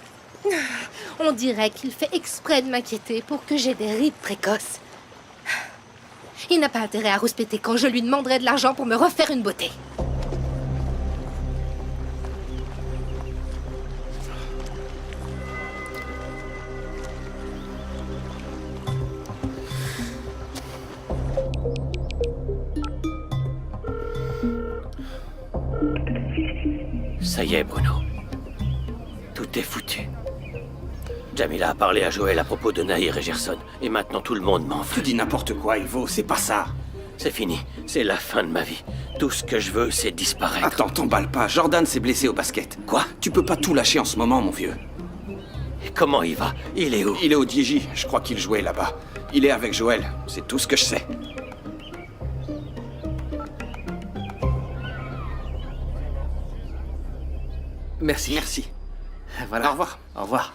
On dirait qu'il fait exprès de m'inquiéter pour que j'ai des rides précoces. Il n'a pas intérêt à rouspéter quand je lui demanderai de l'argent pour me refaire une beauté. Ça y est, Bruno. Tout est foutu. Jamila a parlé à Joël à propos de Nahir et Gerson, et maintenant tout le monde m'en veut. Tu dis n'importe quoi, Ivo, c'est pas ça. C'est fini, c'est la fin de ma vie. Tout ce que je veux, c'est disparaître. Attends, t'emballe pas, Jordan s'est blessé au basket. Quoi? Tu peux pas tout lâcher en ce moment, mon vieux. Et comment il va? Il est où? Il est au DJ, je crois qu'il jouait là-bas. Il est avec Joël, c'est tout ce que je sais. Merci. Merci. Voilà. Au revoir. Au revoir.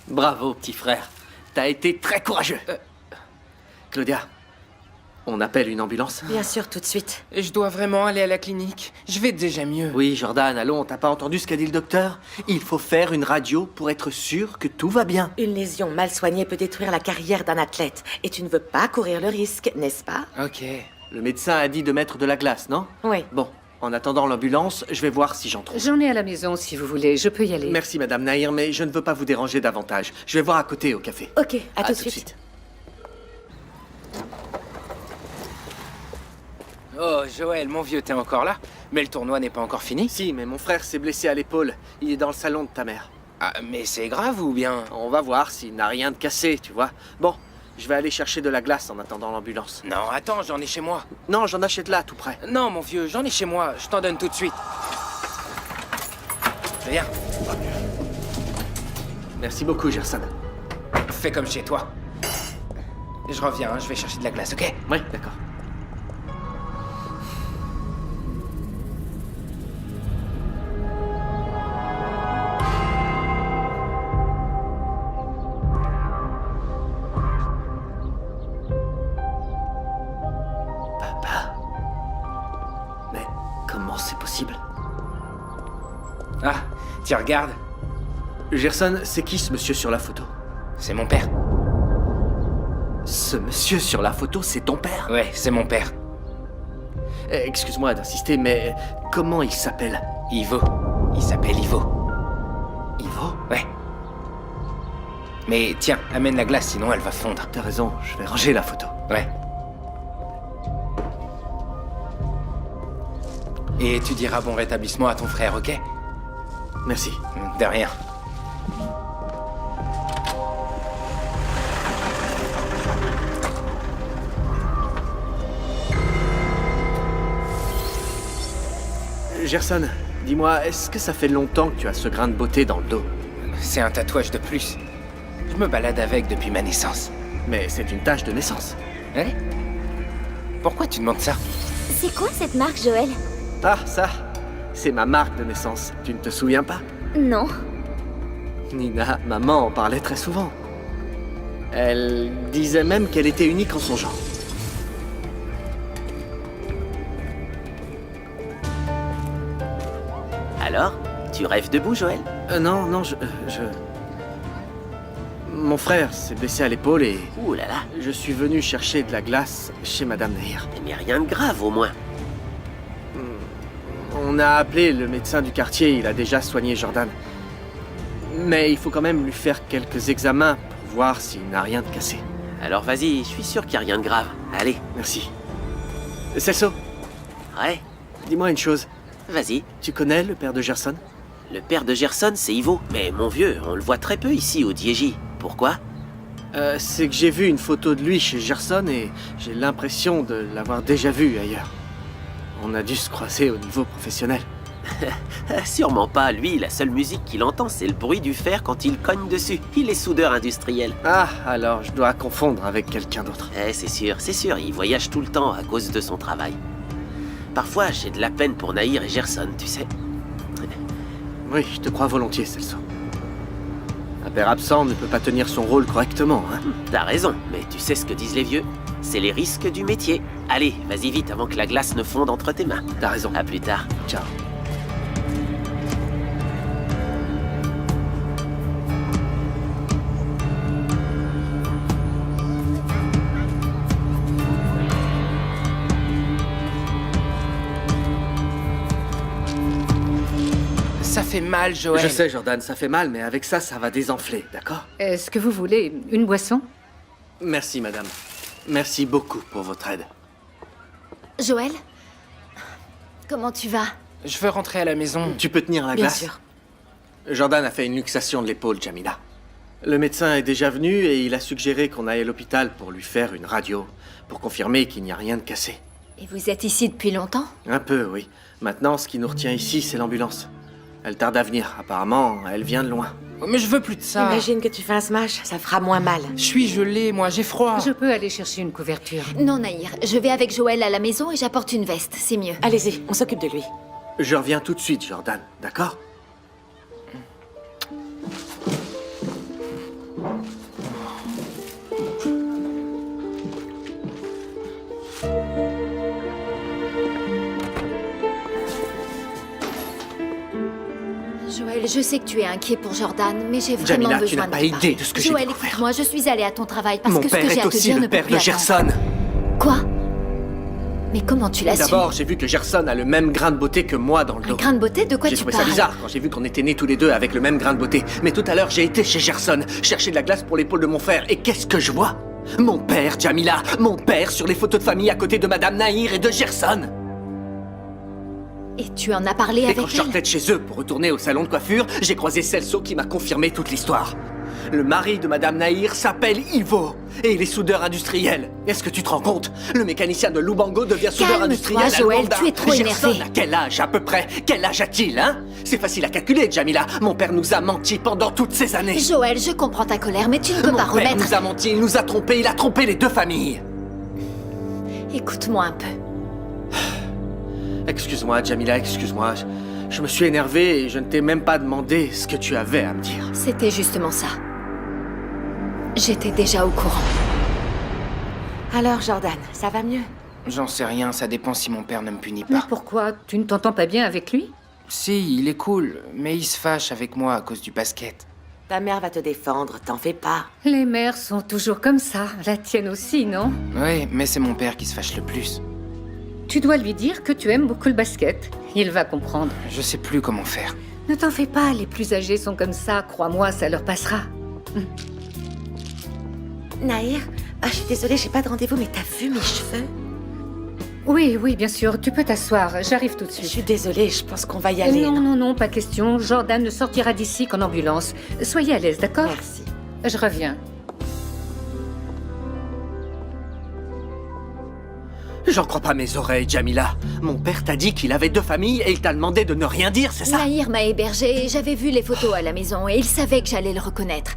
Bravo, petit frère. T'as été très courageux. Claudia, on appelle une ambulance? Bien sûr, tout de suite. Je dois vraiment aller à la clinique. Je vais déjà mieux. Oui, Jordan, allons, t'as pas entendu ce qu'a dit le docteur? Il faut faire une radio pour être sûr que tout va bien. Une lésion mal soignée peut détruire la carrière d'un athlète. Et tu ne veux pas courir le risque, n'est-ce pas? Ok. Le médecin a dit de mettre de la glace, non? Oui. Bon, en attendant l'ambulance, je vais voir si j'en trouve. J'en ai à la maison si vous voulez, je peux y aller. Merci, Madame Nahir, mais je ne veux pas vous déranger davantage. Je vais voir à côté au café. Ok, à tout de suite. Oh, Joël, mon vieux, t'es encore là? Mais le tournoi n'est pas encore fini? Si, mais mon frère s'est blessé à l'épaule. Il est dans le salon de ta mère. Ah, mais c'est grave ou bien? On va voir s'il n'a rien de cassé, tu vois. Bon, je vais aller chercher de la glace en attendant l'ambulance. Non, attends, j'en ai chez moi. Non, j'en achète là, tout près. Non, mon vieux, j'en ai chez moi. Je t'en donne tout de suite. Viens. Merci beaucoup, Gerson. Fais comme chez toi. Je reviens, hein, je vais chercher de la glace, ok? Oui, d'accord. C'est possible. Ah, tiens, regarde. Gerson, c'est qui ce monsieur sur la photo? C'est mon père. Ce monsieur sur la photo, c'est ton père? Ouais, c'est mon père. Excuse-moi d'insister, mais comment il s'appelle? Ivo. Il s'appelle Ivo. Ivo? Ouais. Mais tiens, amène la glace, sinon elle va fondre. T'as raison, je vais ranger la photo. Ouais. Et tu diras bon rétablissement à ton frère, ok? Merci. De rien. Gerson, dis-moi, est-ce que ça fait longtemps que tu as ce grain de beauté dans le dos? C'est un tatouage de plus. Je me balade avec depuis ma naissance. Mais c'est une tache de naissance. Hein? Pourquoi tu demandes ça? C'est quoi cette marque, Joël? Ah, ça, c'est ma marque de naissance. Tu ne te souviens pas? Non. Nina, maman en parlait très souvent. Elle disait même qu'elle était unique en son genre. Alors, tu rêves debout, Joël? Non, je... Mon frère s'est blessé à l'épaule et... Ouh là là. Je suis venu chercher de la glace chez Madame Nahir. Mais rien de grave, au moins. On a appelé le médecin du quartier, il a déjà soigné Jordan. Mais il faut quand même lui faire quelques examens pour voir s'il n'a rien de cassé. Alors vas-y, je suis sûr qu'il n'y a rien de grave. Allez. Merci. Celso. Ouais. Dis-moi une chose. Vas-y. Tu connais le père de Gerson? Le père de Gerson, c'est Ivo. Mais mon vieux, on le voit très peu ici au DJ. Pourquoi? C'est que j'ai vu une photo de lui chez Gerson et j'ai l'impression de l'avoir déjà vu ailleurs. On a dû se croiser au niveau professionnel. Sûrement pas. Lui, la seule musique qu'il entend, c'est le bruit du fer quand il cogne dessus. Il est soudeur industriel. Ah, alors je dois confondre avec quelqu'un d'autre. C'est sûr. Il voyage tout le temps à cause de son travail. Parfois, j'ai de la peine pour Nahir et Gerson, tu sais. Oui, je te crois volontiers, Celso. Un père absent ne peut pas tenir son rôle correctement, hein. T'as raison, mais tu sais ce que disent les vieux. C'est les risques du métier. Allez, vas-y vite avant que la glace ne fonde entre tes mains. T'as raison. À plus tard. Ciao. Ça fait mal, Joël. Je sais, Jordan, ça fait mal, mais avec ça, ça va désenfler, d'accord? Est-ce que vous voulez une boisson? Merci, madame. Merci beaucoup pour votre aide. Joël? Comment tu vas? Je veux rentrer à la maison. Tu peux tenir la Bien glace? sûr. Jordan a fait une luxation de l'épaule, Jamila. Le médecin est déjà venu et il a suggéré qu'on aille à l'hôpital pour lui faire une radio, pour confirmer qu'il n'y a rien de cassé. Et vous êtes ici depuis longtemps? Un peu, oui. Maintenant, ce qui nous retient ici, c'est l'ambulance. Elle tarde à venir. Apparemment, elle vient de loin. Mais je veux plus de ça. Imagine que tu fais un smash, ça fera moins mal. Je suis gelé, moi, j'ai froid. Je peux aller chercher une couverture. Non, Nahir, je vais avec Joël à la maison et j'apporte une veste, c'est mieux. Allez-y, on s'occupe de lui. Je reviens tout de suite, Jordan, d'accord? Joël, je sais que tu es inquiet pour Jordan, mais j'ai vraiment Jamila, tu besoin n'as de pas te idée parler. de ce que j'ai Joël, dû faire. écoute-moi, je suis allée à ton travail parce Mon que ce que père j'ai est à te aussi dire le ne peut père plus de attendre. Gerson. Quoi? Mais comment tu l'as su? D'abord, j'ai vu que Gerson a le même grain de beauté que moi dans le dos. Un grain de beauté? De quoi J'ai tu trouvé parles? ça bizarre quand j'ai vu qu'on était nés tous les deux avec le même grain de beauté. Mais tout à l'heure, j'ai été chez Gerson, chercher de la glace pour l'épaule de mon frère. Et qu'est-ce que je vois? Mon père, Jamila, mon père sur les photos de famille à côté de Madame Nahir et de Gerson. Et tu en as parlé Et avec quand je elle? sortais de chez eux pour retourner au salon de coiffure, j'ai croisé Celso qui m'a confirmé toute l'histoire. Le mari de Madame Nahir s'appelle Ivo et il est soudeur industriel. Est-ce que tu te rends compte? Le mécanicien de Lubango devient soudeur Calme-toi, industriel à Joël, Luanda. tu es trop Gerson énervé. a quel âge à peu près? Quel âge a-t-il, hein? C'est facile à calculer, Jamila. Mon père nous a menti pendant toutes ces années. Joël, je comprends ta colère, mais tu ne peux Mon pas père remettre... nous a menti, il nous a trompés, il a trompé les deux familles. Écoute-moi un peu. Excuse-moi, Jamila, excuse-moi. Je me suis énervé et je ne t'ai même pas demandé ce que tu avais à me dire. C'était justement ça. J'étais déjà au courant. Alors, Jordan, ça va mieux? J'en sais rien, ça dépend si mon père ne me punit Mais pas. pourquoi? Tu ne t'entends pas bien avec lui? Si, il est cool, mais il se fâche avec moi à cause du basket. Ta mère va te défendre, t'en fais pas. Les mères sont toujours comme ça. La tienne aussi, non? Oui, mais c'est mon père qui se fâche le plus. Tu dois lui dire que tu aimes beaucoup le basket. Il va comprendre. Je sais plus comment faire. Ne t'en fais pas, les plus âgés sont comme ça. Crois-moi, ça leur passera. Nahir, je suis désolée, j'ai pas de rendez-vous, mais t'as vu mes cheveux? Oui, oui, bien sûr. Tu peux t'asseoir. J'arrive tout de suite. Je suis désolée, je pense qu'on va y aller. Non, non, non, pas question. Jordan ne sortira d'ici qu'en ambulance. Soyez à l'aise, d'accord? Merci. Je reviens. J'en crois pas mes oreilles, Jamila. Mon père t'a dit qu'il avait deux familles et il t'a demandé de ne rien dire, c'est ça? Nahir m'a hébergé et j'avais vu les photos à la maison et il savait que j'allais le reconnaître.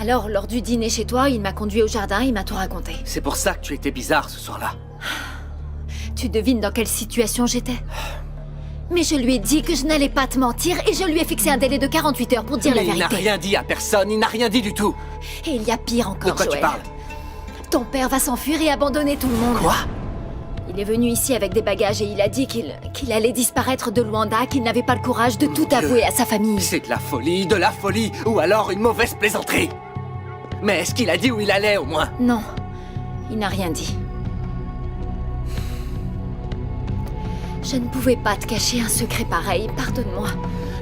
Alors, lors du dîner chez toi, il m'a conduit au jardin, il m'a tout raconté. C'est pour ça que tu étais bizarre ce soir-là. Tu devines dans quelle situation j'étais? Mais je lui ai dit que je n'allais pas te mentir et je lui ai fixé un délai de 48 heures pour dire Mais la il n'a vérité. rien dit à personne, il n'a rien dit du tout. Et il y a pire encore, De quoi Joël. tu parles? Ton père va s'enfuir et abandonner tout le monde. Quoi? Il est venu ici avec des bagages et il a dit qu'il allait disparaître de Luanda, qu'il n'avait pas le courage de tout avouer à sa famille. C'est de la folie, ou alors une mauvaise plaisanterie. Mais est-ce qu'il a dit où il allait au moins? Non, il n'a rien dit. Je ne pouvais pas te cacher un secret pareil, pardonne-moi.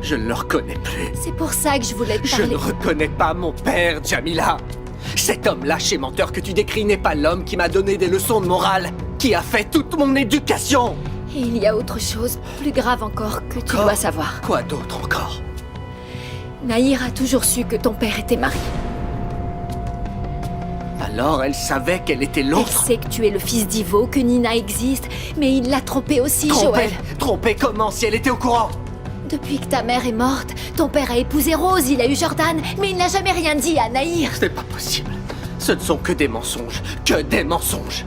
Je ne le reconnais plus. C'est pour ça que je voulais te Je parler. ne reconnais pas mon père, Jamila. Cet homme lâche et menteur que tu décris n'est pas l'homme qui m'a donné des leçons de morale, qui a fait toute mon éducation. Et il y a autre chose, plus grave encore, que tu dois savoir. Quoi d'autre encore? Nahir a toujours su que ton père était marié. Alors elle savait qu'elle était Elle l'autre. sait que tu es le fils d'Ivo, que Nina existe, mais il l'a trompé aussi, Joël. Trompé comment si elle était au courant? Depuis que ta mère est morte, ton père a épousé Rose, il a eu Jordan, mais il n'a jamais rien dit à Nahir. C'est pas possible. Ce ne sont que des mensonges. Que des mensonges.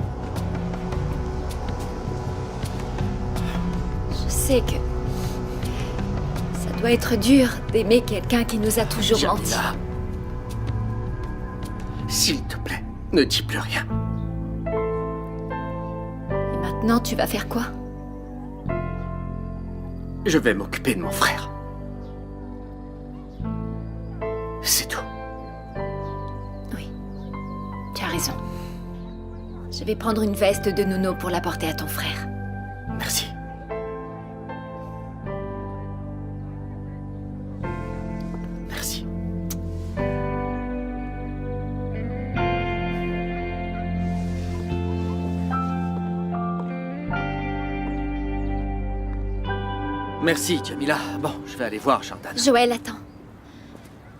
Je sais que ça doit être dur d'aimer quelqu'un qui nous a toujours menti. Jamila, s'il te plaît, ne dis plus rien. Et maintenant, tu vas faire quoi? Je vais m'occuper de mon frère. C'est tout. Oui, tu as raison. Je vais prendre une veste de Nono pour la porter à ton frère. Merci. Merci. Merci, Jamila. Bon, je vais aller voir Jordan. Joël, attends.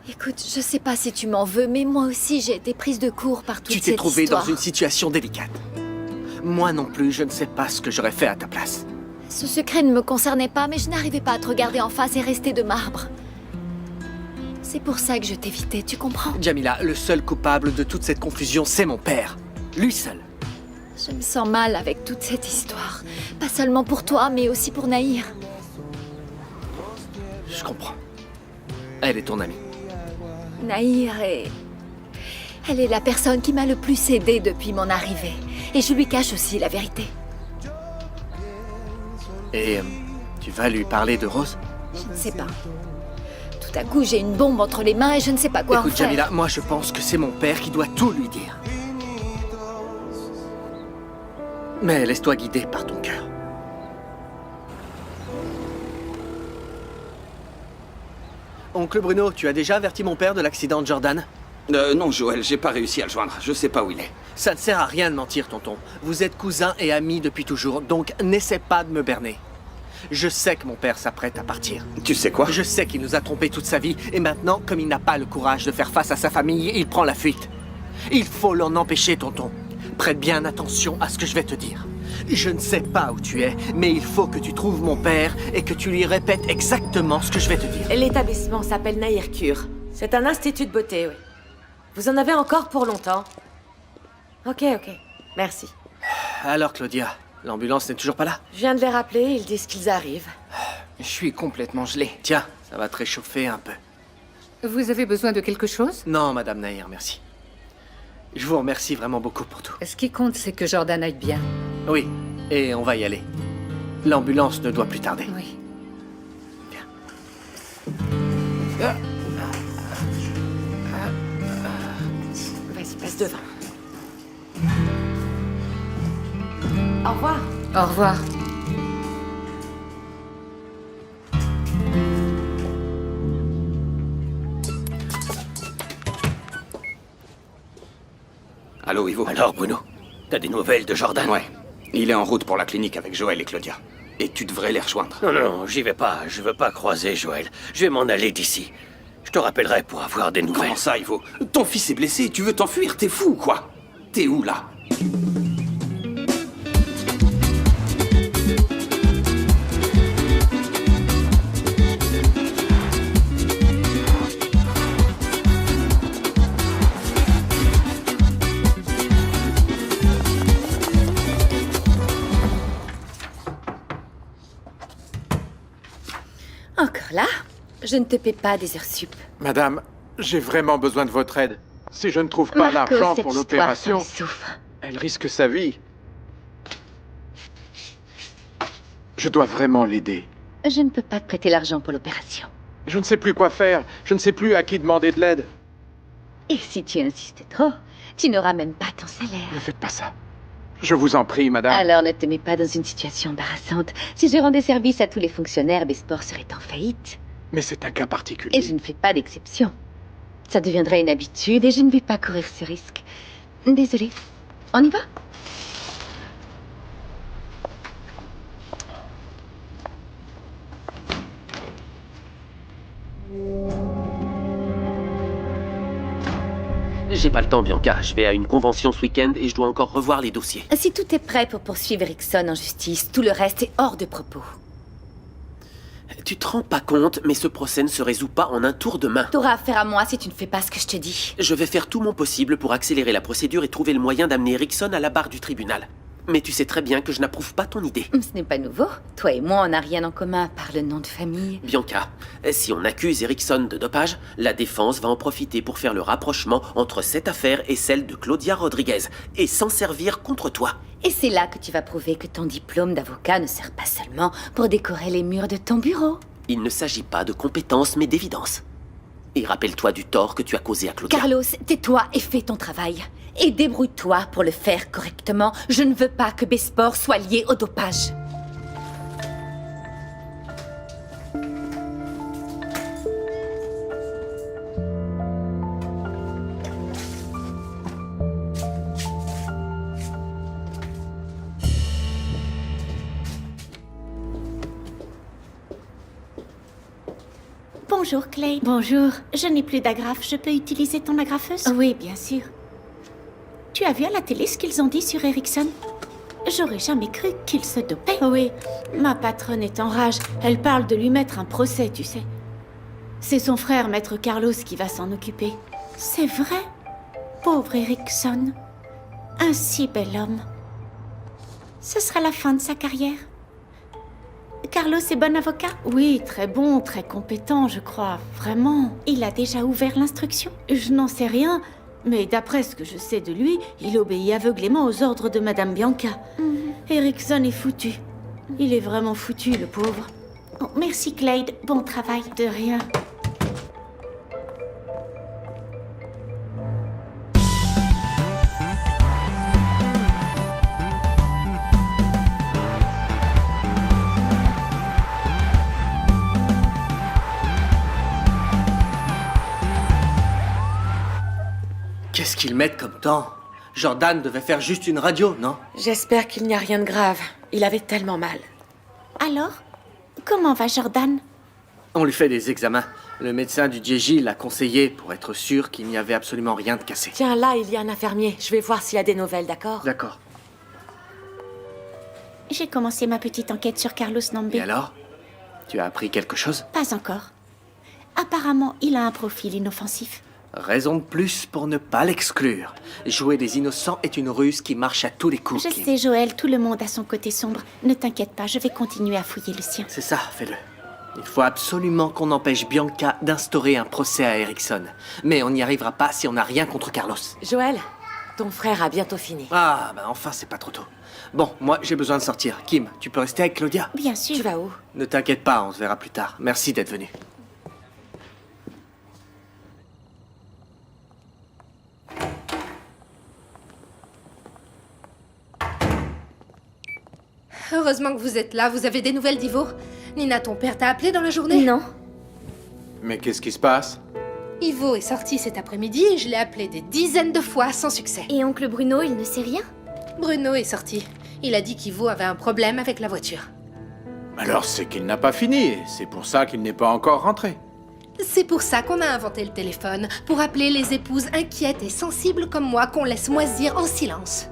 Écoute, je sais pas si tu m'en veux, mais moi aussi j'ai été prise de court par toute Tu cette t'es trouvé histoire. dans une situation délicate. Moi non plus, je ne sais pas ce que j'aurais fait à ta place. Ce secret ne me concernait pas, mais je n'arrivais pas à te regarder en face et rester de marbre. C'est pour ça que je t'évitais, tu comprends? Jamila, le seul coupable de toute cette confusion, c'est mon père. Lui seul. Je me sens mal avec toute cette histoire. Pas seulement pour toi, mais aussi pour Nahir. Je comprends. Elle est ton amie. Nahir est... Elle est la personne qui m'a le plus aidée depuis mon arrivée. Et je lui cache aussi la vérité. Et tu vas lui parler de Rose? Je ne sais pas. Tout à coup, j'ai une bombe entre les mains et je ne sais pas quoi en Écoute, faire. Jamila, moi je pense que c'est mon père qui doit tout lui dire. Mais laisse-toi guider par ton cœur. Oncle Bruno, tu as déjà averti mon père de l'accident de Jordan? Non, Joël, j'ai pas réussi à le joindre. Je sais pas où il est. Ça ne sert à rien de mentir, tonton. Vous êtes cousins et amis depuis toujours, donc n'essaie pas de me berner. Je sais que mon père s'apprête à partir. Tu sais quoi? Je sais qu'il nous a trompés toute sa vie, et maintenant, comme il n'a pas le courage de faire face à sa famille, il prend la fuite. Il faut l'en empêcher, tonton. Prête bien attention à ce que je vais te dire. Je ne sais pas où tu es, mais il faut que tu trouves mon père et que tu lui répètes exactement ce que je vais te dire. L'établissement s'appelle Nahir Cure. C'est un institut de beauté, oui. Vous en avez encore pour longtemps. Ok. Merci. Alors, Claudia, l'ambulance n'est toujours pas là? Je viens de les rappeler, ils disent qu'ils arrivent. Je suis complètement gelé. Tiens, ça va te réchauffer un peu. Vous avez besoin de quelque chose? Non, Madame Nahir, merci. Je vous remercie vraiment beaucoup pour tout. Ce qui compte, c'est que Jordan aille bien. Oui, et on va y aller. L'ambulance ne doit plus tarder. Oui. Vas-y, passe devant. Au revoir. Au revoir. Allô, Ivo? Alors, Bruno, t'as des nouvelles de Jordan? Ouais. Il est en route pour la clinique avec Joël et Claudia. Et tu devrais les rejoindre. Non, j'y vais pas. Je veux pas croiser Joël. Je vais m'en aller d'ici. Je te rappellerai pour avoir des nouvelles. Comment ça, Ivo? Ton fils est blessé, tu veux t'enfuir, t'es fou ou quoi? T'es où, là? Encore là? Je ne te paie pas des heures sup. Madame, j'ai vraiment besoin de votre aide. Si je ne trouve pas Marco, l'argent cette pour histoire, l'opération, ça me souffre. elle risque sa vie. Je dois vraiment l'aider. Je ne peux pas te prêter l'argent pour l'opération. Je ne sais plus quoi faire. Je ne sais plus à qui demander de l'aide. Et si tu insistes trop, tu n'auras même pas ton salaire. Ne faites pas ça. Je vous en prie, madame. Alors ne te mets pas dans une situation embarrassante. Si je rendais service à tous les fonctionnaires, Besport serait en faillite. Mais c'est un cas particulier. Et je ne fais pas d'exception. Ça deviendrait une habitude et je ne vais pas courir ce risque. Désolée. On y va? J'ai pas le temps, Bianca. Je vais à une convention ce week-end et je dois encore revoir les dossiers. Si tout est prêt pour poursuivre Erickson en justice, tout le reste est hors de propos. Tu te rends pas compte, mais ce procès ne se résout pas en un tour de main. T'auras affaire à moi si tu ne fais pas ce que je te dis. Je vais faire tout mon possible pour accélérer la procédure et trouver le moyen d'amener Erickson à la barre du tribunal. Mais tu sais très bien que je n'approuve pas ton idée. Ce n'est pas nouveau. Toi et moi, on n'a rien en commun par le nom de famille. Bianca, si on accuse Erickson de dopage, la défense va en profiter pour faire le rapprochement entre cette affaire et celle de Claudia Rodriguez, et s'en servir contre toi. Et c'est là que tu vas prouver que ton diplôme d'avocat ne sert pas seulement pour décorer les murs de ton bureau. Il ne s'agit pas de compétences, mais d'évidence. Et rappelle-toi du tort que tu as causé à Claudia. Carlos, tais-toi et fais ton travail. Et débrouille-toi pour le faire correctement. Je ne veux pas que Besport soit lié au dopage. Bonjour, Clay. Bonjour. Je n'ai plus d'agrafe. Je peux utiliser ton agrafeuse? Oui, bien sûr. Tu as vu à la télé ce qu'ils ont dit sur Erickson? J'aurais jamais cru qu'il se dopait. Oui, ma patronne est en rage. Elle parle de lui mettre un procès, tu sais. C'est son frère, Maître Carlos, qui va s'en occuper. C'est vrai? Pauvre Erickson. Un si bel homme. Ce sera la fin de sa carrière. Carlos est bon avocat? Oui, très bon, très compétent, je crois. Vraiment. Il a déjà ouvert l'instruction? Je n'en sais rien, mais d'après ce que je sais de lui, il obéit aveuglément aux ordres de Madame Bianca. Erickson est foutu. Il est vraiment foutu, le pauvre. Oh, merci, Claude. Bon travail. De rien. Qu'est-ce qu'ils mettent comme temps? Jordan devait faire juste une radio, non? J'espère qu'il n'y a rien de grave. Il avait tellement mal. Alors, comment va Jordan? On lui fait des examens. Le médecin du DJJ l'a conseillé pour être sûr qu'il n'y avait absolument rien de cassé. Tiens, là, il y a un infirmier. Je vais voir s'il y a des nouvelles, d'accord? D'accord. J'ai commencé ma petite enquête sur Carlos Nambe. Et alors? Tu as appris quelque chose? Pas encore. Apparemment, il a un profil inoffensif. Raison de plus pour ne pas l'exclure. Jouer des innocents est une ruse qui marche à tous les coups. Je sais, Joël, tout le monde a son côté sombre. Ne t'inquiète pas, je vais continuer à fouiller le sien. C'est ça, fais-le. Il faut absolument qu'on empêche Bianca d'instaurer un procès à Erickson. Mais on n'y arrivera pas si on n'a rien contre Carlos. Joël, ton frère a bientôt fini. Ah, bah enfin, c'est pas trop tôt. Bon, moi, j'ai besoin de sortir. Kim, tu peux rester avec Claudia? Bien sûr. Tu vas où? Ne t'inquiète pas, on se verra plus tard. Merci d'être venu. Heureusement que vous êtes là. Vous avez des nouvelles d'Ivo? Nina, ton père t'a appelé dans la journée? Non. Mais qu'est-ce qui se passe? Ivo est sorti cet après-midi et je l'ai appelé des dizaines de fois sans succès. Et oncle Bruno, il ne sait rien? Bruno est sorti. Il a dit qu'Ivo avait un problème avec la voiture. Alors c'est qu'il n'a pas fini. C'est pour ça qu'il n'est pas encore rentré. C'est pour ça qu'on a inventé le téléphone, pour appeler les épouses inquiètes et sensibles comme moi qu'on laisse moisir en silence.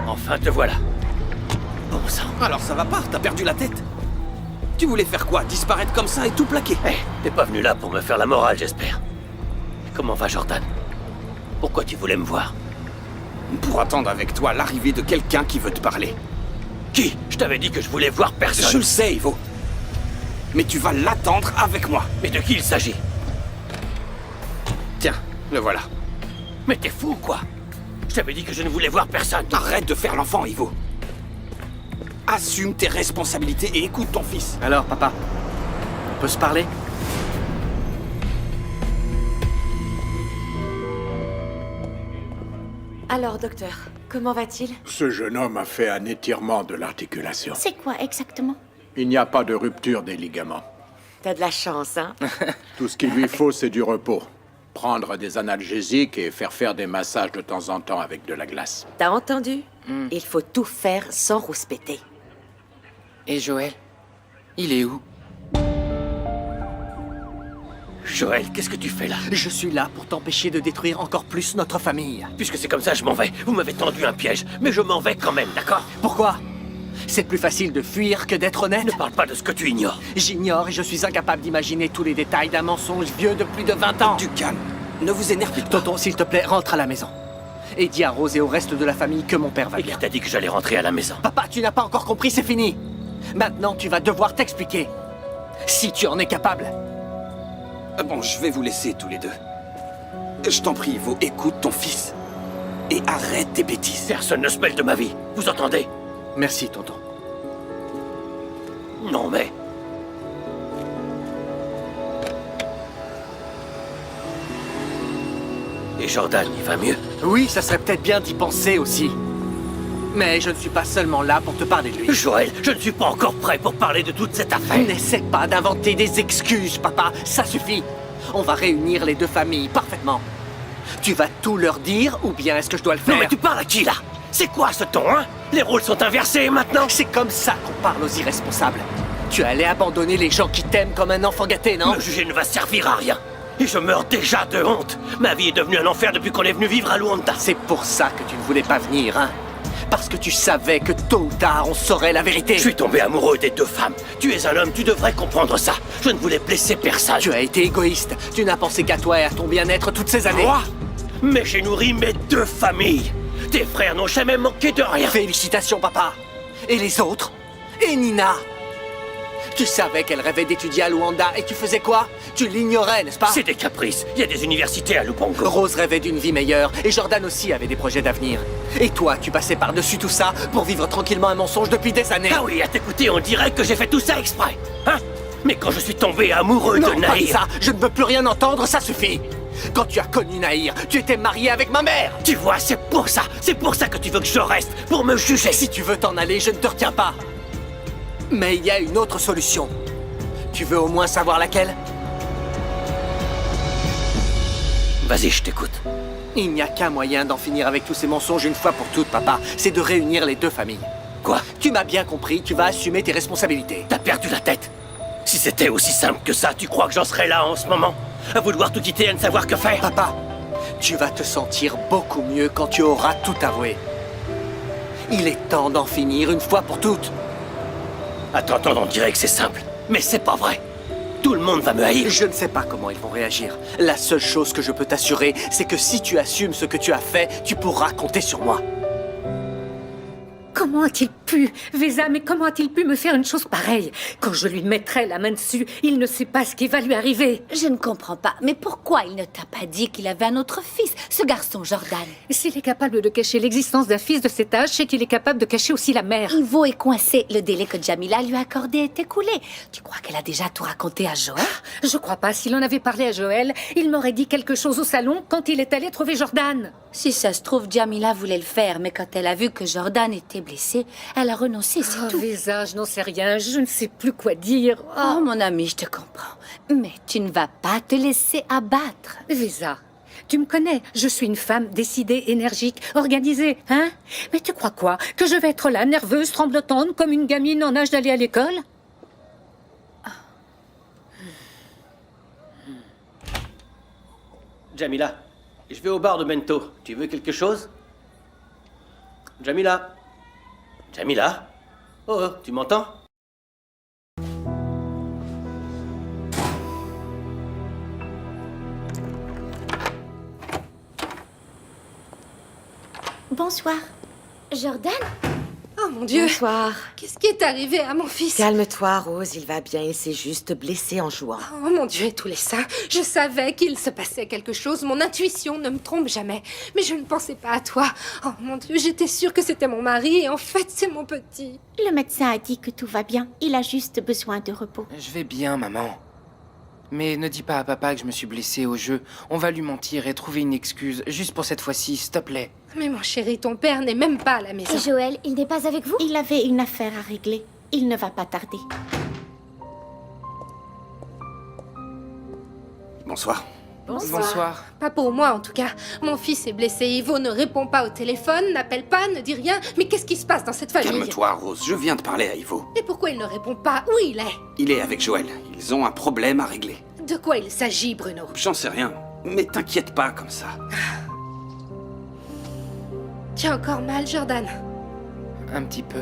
Enfin, te voilà. Bon sang. Alors ça va pas, t'as perdu la tête. Tu voulais faire quoi? Disparaître comme ça et tout plaquer? Hé, t'es pas venu là pour me faire la morale, j'espère. Comment va Jordan? Pourquoi tu voulais me voir? Pour attendre avec toi l'arrivée de quelqu'un qui veut te parler. Qui? Je t'avais dit que je voulais voir personne. Je le sais, Ivo. Mais tu vas l'attendre avec moi. Mais de qui il s'agit? Tiens, le voilà. Mais t'es fou, quoi? Je t'avais dit que je ne voulais voir personne. Arrête de faire l'enfant, Ivo. Assume tes responsabilités et écoute ton fils. Alors, papa, on peut se parler? Alors, docteur, comment va-t-il? Ce jeune homme a fait un étirement de l'articulation. C'est quoi exactement? Il n'y a pas de rupture des ligaments. T'as de la chance, hein? Tout ce qu'il lui faut, c'est du repos. Prendre des analgésiques et faire des massages de temps en temps avec de la glace. T'as entendu? Il faut tout faire sans rouspéter. Et Joël? Il est où? Joël, qu'est-ce que tu fais là? Je suis là pour t'empêcher de détruire encore plus notre famille. Puisque c'est comme ça, je m'en vais. Vous m'avez tendu un piège, mais je m'en vais quand même, d'accord? Pourquoi? C'est plus facile de fuir que d'être honnête? Ne parle pas de ce que tu ignores. J'ignore et je suis incapable d'imaginer tous les détails d'un mensonge vieux de plus de 20 ans. Du calme. Ne vous énervez pas. Tonton, s'il te plaît, rentre à la maison. Et dis à Rose et au reste de la famille que mon père va bien. Il t'a dit que j'allais rentrer à la maison. Papa, tu n'as pas encore compris, c'est fini. Maintenant, tu vas devoir t'expliquer. Si tu en es capable. Bon, je vais vous laisser tous les deux. Je t'en prie, Ivo, écoute ton fils. Et arrête tes bêtises. Personne ne se mêle de ma vie. Vous entendez? Merci, tonton. Non, mais... Et Jordan, il va mieux? Oui, ça serait peut-être bien d'y penser aussi. Mais je ne suis pas seulement là pour te parler de lui. Joël, je ne suis pas encore prêt pour parler de toute cette affaire. N'essaie pas d'inventer des excuses, papa. Ça suffit. On va réunir les deux familles parfaitement. Tu vas tout leur dire ou bien est-ce que je dois le faire? Non mais tu parles à qui là? C'est quoi ce ton, hein? Les rôles sont inversés maintenant? C'est comme ça qu'on parle aux irresponsables. Tu allais abandonner les gens qui t'aiment comme un enfant gâté, non? Me juger ne va servir à rien. Et je meurs déjà de honte. Ma vie est devenue un enfer depuis qu'on est venu vivre à Luanda. C'est pour ça que tu ne voulais pas venir, hein? Parce que tu savais que tôt ou tard, on saurait la vérité. Je suis tombé amoureux des deux femmes. Tu es un homme, tu devrais comprendre ça. Je ne voulais blesser personne. Tu as été égoïste. Tu n'as pensé qu'à toi et à ton bien-être toutes ces années. Moi? Mais j'ai nourri mes deux familles. Tes frères n'ont jamais manqué de rien. Félicitations, papa. Et les autres? Et Nina? Tu savais qu'elle rêvait d'étudier à Luanda et tu faisais quoi? Tu l'ignorais, n'est-ce pas? C'est des caprices. Il y a des universités à Lubango. Rose rêvait d'une vie meilleure et Jordan aussi avait des projets d'avenir. Et toi, tu passais par-dessus tout ça pour vivre tranquillement un mensonge depuis des années. Ah oui, à t'écouter, on dirait que j'ai fait tout ça exprès. Hein? Mais quand je suis tombé amoureux de Nahir... ça, je ne veux plus rien entendre, ça suffit. Quand tu as connu Nahir, tu étais marié avec ma mère. Tu vois, c'est pour ça que tu veux que je reste, pour me juger. Si tu veux t'en aller, je ne te retiens pas. Mais il y a une autre solution. Tu veux au moins savoir laquelle? Vas-y, je t'écoute. Il n'y a qu'un moyen d'en finir avec tous ces mensonges une fois pour toutes, papa. C'est de réunir les deux familles. Quoi? Tu m'as bien compris, tu vas assumer tes responsabilités. T'as perdu la tête. Si c'était aussi simple que ça, tu crois que j'en serais là en ce moment? À vouloir tout quitter et à ne savoir que faire? Papa, tu vas te sentir beaucoup mieux quand tu auras tout avoué. Il est temps d'en finir une fois pour toutes. Attends, on dirait que c'est simple. Mais c'est pas vrai. Tout le monde va me haïr. Je ne sais pas comment ils vont réagir. La seule chose que je peux t'assurer, c'est que si tu assumes ce que tu as fait, tu pourras compter sur moi. Comment a-t-il pu, Vesa, mais comment a-t-il pu me faire une chose pareille? Quand je lui mettrai la main dessus, il ne sait pas ce qui va lui arriver. Je ne comprends pas. Mais pourquoi il ne t'a pas dit qu'il avait un autre fils, ce garçon Jordan? S'il est capable de cacher l'existence d'un fils de cet âge, c'est qu'il est capable de cacher aussi la mère. Ivo est coincé. Le délai que Jamila lui a accordé est écoulé. Tu crois qu'elle a déjà tout raconté à Joël? Je crois pas. S'il en avait parlé à Joël, il m'aurait dit quelque chose au salon quand il est allé trouver Jordan. Si ça se trouve, Jamila voulait le faire, mais quand elle a vu que Jordan était blessé, elle a renoncé, c'est tout. Vesa, je n'en sais rien, je ne sais plus quoi dire. Oh, mon ami, je te comprends. Mais tu ne vas pas te laisser abattre. Vesa, tu me connais, je suis une femme décidée, énergique, organisée, hein? Mais tu crois quoi? Que je vais être là, nerveuse, tremblotante, comme une gamine en âge d'aller à l'école? Jamila, je vais au bar de Bento. Tu veux quelque chose? Jamila? Jamila? Oh, tu m'entends? Bonsoir. Jordan? Oh mon Dieu! Bonsoir. Qu'est-ce qui est arrivé à mon fils? Calme-toi, Rose, il va bien, il s'est juste blessé en jouant. Oh mon Dieu et tous les saints, je savais qu'il se passait quelque chose, mon intuition ne me trompe jamais. Mais je ne pensais pas à toi. Oh mon Dieu, j'étais sûre que c'était mon mari et en fait c'est mon petit. Le médecin a dit que tout va bien, il a juste besoin de repos. Je vais bien, maman. Mais ne dis pas à papa que je me suis blessée au jeu. On va lui mentir et trouver une excuse, juste pour cette fois-ci, s'il te plaît. Mais mon chéri, ton père n'est même pas à la maison. Et Joël, il n'est pas avec vous? Il avait une affaire à régler. Il ne va pas tarder. Bonsoir. Bonsoir. Pas pour moi en tout cas. Mon fils est blessé, Ivo ne répond pas au téléphone, n'appelle pas, ne dit rien. Mais qu'est-ce qui se passe dans cette famille? Calme-toi, Rose. Je viens de parler à Ivo. Et pourquoi il ne répond pas? Où il est? Il est avec Joël. Ils ont un problème à régler. De quoi il s'agit, Bruno? J'en sais rien. Mais t'inquiète pas comme ça. Tu as encore mal, Jordan? Un petit peu.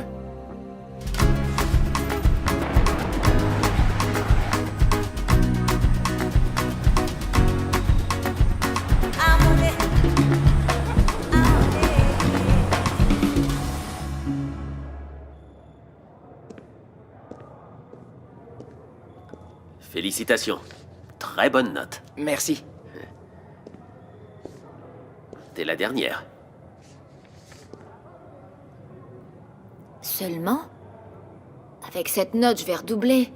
Félicitations. Très bonne note. Merci. T'es la dernière. Seulement? Avec cette note, je vais redoubler.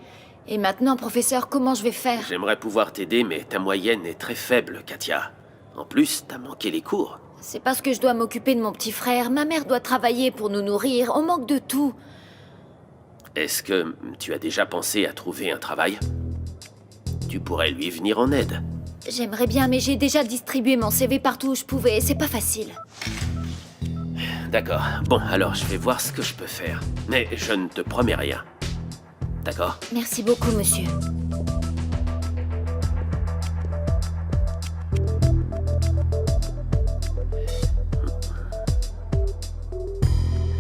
Et maintenant, professeur, comment je vais faire? J'aimerais pouvoir t'aider, mais ta moyenne est très faible, Katia. En plus, t'as manqué les cours. C'est parce que je dois m'occuper de mon petit frère. Ma mère doit travailler pour nous nourrir. On manque de tout. Est-ce que tu as déjà pensé à trouver un travail? Tu pourrais lui venir en aide. J'aimerais bien, mais j'ai déjà distribué mon CV partout où je pouvais. C'est pas facile. D'accord. Bon, alors je vais voir ce que je peux faire. Mais je ne te promets rien. D'accord? Merci beaucoup, monsieur.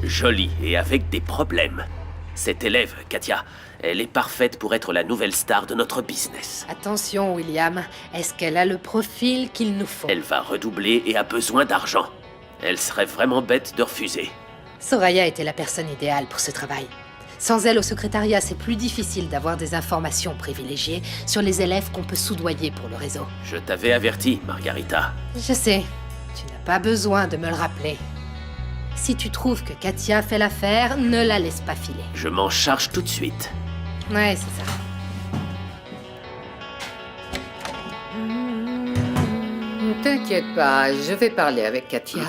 Jolie et avec des problèmes. Cette élève, Katia, elle est parfaite pour être la nouvelle star de notre business. Attention, William. Est-ce qu'elle a le profil qu'il nous faut? Elle va redoubler et a besoin d'argent. Elle serait vraiment bête de refuser. Soraya était la personne idéale pour ce travail. Sans elle au secrétariat, c'est plus difficile d'avoir des informations privilégiées sur les élèves qu'on peut soudoyer pour le réseau. Je t'avais averti, Margarita. Je sais. Tu n'as pas besoin de me le rappeler. Si tu trouves que Katia fait l'affaire, ne la laisse pas filer. Je m'en charge tout de suite. Ouais, c'est ça. Ne t'inquiète pas, je vais parler avec Katia.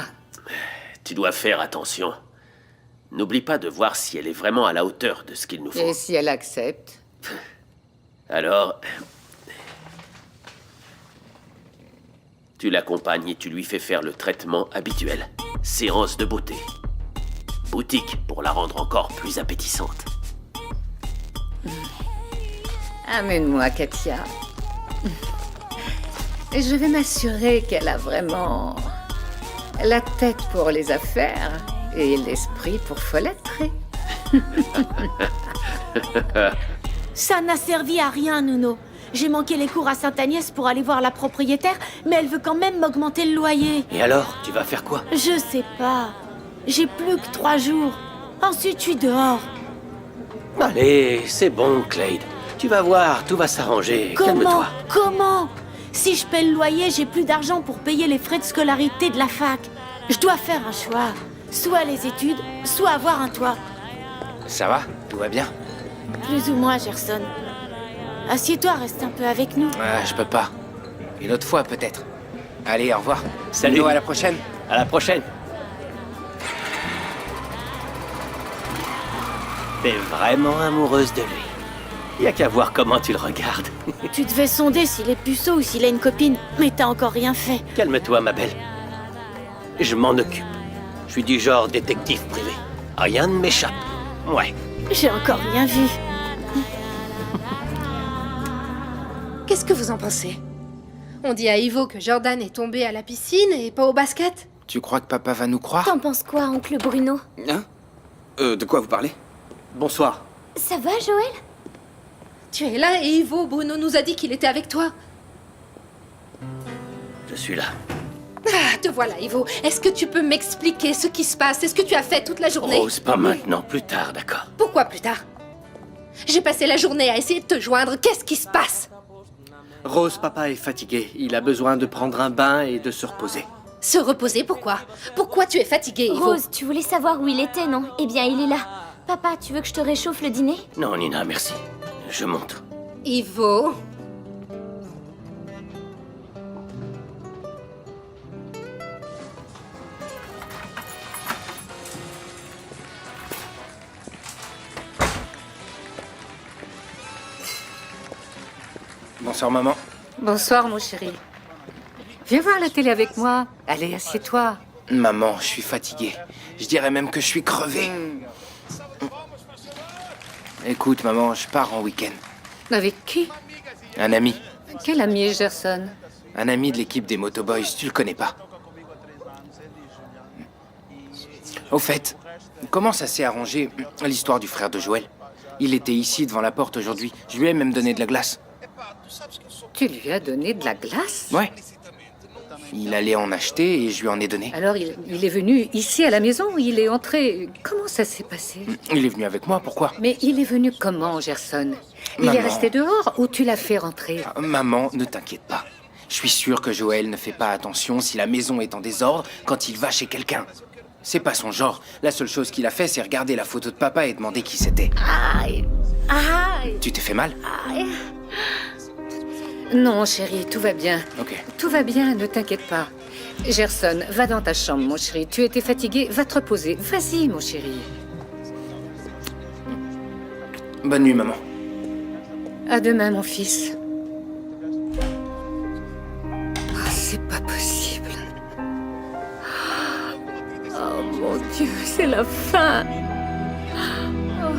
Tu dois faire attention. N'oublie pas de voir si elle est vraiment à la hauteur de ce qu'il nous faut. Et si elle accepte? Alors... tu l'accompagnes et tu lui fais faire le traitement habituel. Séance de beauté. Boutique pour la rendre encore plus appétissante. Amène-moi, Katia. Et je vais m'assurer qu'elle a vraiment la tête pour les affaires et l'esprit pour folâtrer. Ça n'a servi à rien, Nuno. J'ai manqué les cours à Sainte-Agnès pour aller voir la propriétaire, mais elle veut quand même m'augmenter le loyer. Et alors, tu vas faire quoi? Je sais pas. J'ai plus que 3 jours. Ensuite, je suis dehors. Allez, c'est bon, Clade. Tu vas voir, tout va s'arranger. Calme-toi. Comment? Si je paie le loyer, j'ai plus d'argent pour payer les frais de scolarité de la fac. Je dois faire un choix. Soit les études, soit avoir un toit. Ça va? Tout va bien? Plus ou moins, Gerson. Assieds-toi, reste un peu avec nous. Je peux pas. Une autre fois, peut-être. Allez, au revoir. Salut. À la prochaine. À la prochaine. T'es vraiment amoureuse de lui. Y a qu'à voir comment tu le regardes. Tu devais sonder s'il est puceau ou s'il a une copine, mais t'as encore rien fait. Calme-toi, ma belle. Je m'en occupe. Je suis du genre détective privé. Rien ne m'échappe. Ouais. J'ai encore rien vu. Qu'est-ce que vous en pensez? On dit à Ivo que Jordan est tombé à la piscine et pas au basket? Tu crois que papa va nous croire? T'en penses quoi, oncle Bruno? Hein? De quoi vous parlez? Bonsoir. Ça va, Joël? Tu es là et Ivo, Bruno nous a dit qu'il était avec toi. Je suis là. Ah, te voilà, Ivo. Est-ce que tu peux m'expliquer ce qui se passe? Est-ce que tu as fait toute la journée? Rose, pas maintenant, plus tard, d'accord? Pourquoi plus tard? J'ai passé la journée à essayer de te joindre. Qu'est-ce qui se passe? Rose, papa est fatigué. Il a besoin de prendre un bain et de se reposer. Se reposer, pourquoi? Pourquoi tu es fatigué, Ivo? Rose, tu voulais savoir où il était, non? Eh bien, il est là. Papa, tu veux que je te réchauffe le dîner? Non, Nina, merci. Je monte. Ivo? Bonsoir, maman. Bonsoir, mon chéri. Viens voir la télé avec moi. Allez, assieds-toi. Maman, je suis fatigué. Je dirais même que je suis crevé. Écoute, maman, je pars en week-end. Avec qui? Un ami. Quel ami, Gerson? Un ami de l'équipe des Motoboys, tu le connais pas. Au fait, comment ça s'est arrangé, l'histoire du frère de Joël? Il était ici, devant la porte aujourd'hui. Je lui ai même donné de la glace. Tu lui as donné de la glace? Ouais. Il allait en acheter et je lui en ai donné. Alors, il est venu ici à la maison? Il est entré... Comment ça s'est passé? Il est venu avec moi, pourquoi? Mais il est venu comment, Gerson? Il Maman. est resté dehors ou tu l'as fait rentrer? Maman, ne t'inquiète pas. Je suis sûr que Joël ne fait pas attention si la maison est en désordre quand il va chez quelqu'un. C'est pas son genre. La seule chose qu'il a fait, c'est regarder la photo de papa et demander qui c'était. Aïe! Aïe! Tu t'es fait mal? Aïe! Non, chérie, tout va bien. Ok. Tout va bien, ne t'inquiète pas. Gerson, va dans ta chambre, mon chéri. Tu étais fatigué, va te reposer. Vas-y, mon chéri. Bonne nuit, maman. À demain, mon fils. Oh, c'est pas possible. Oh, mon Dieu, c'est la fin. Oh.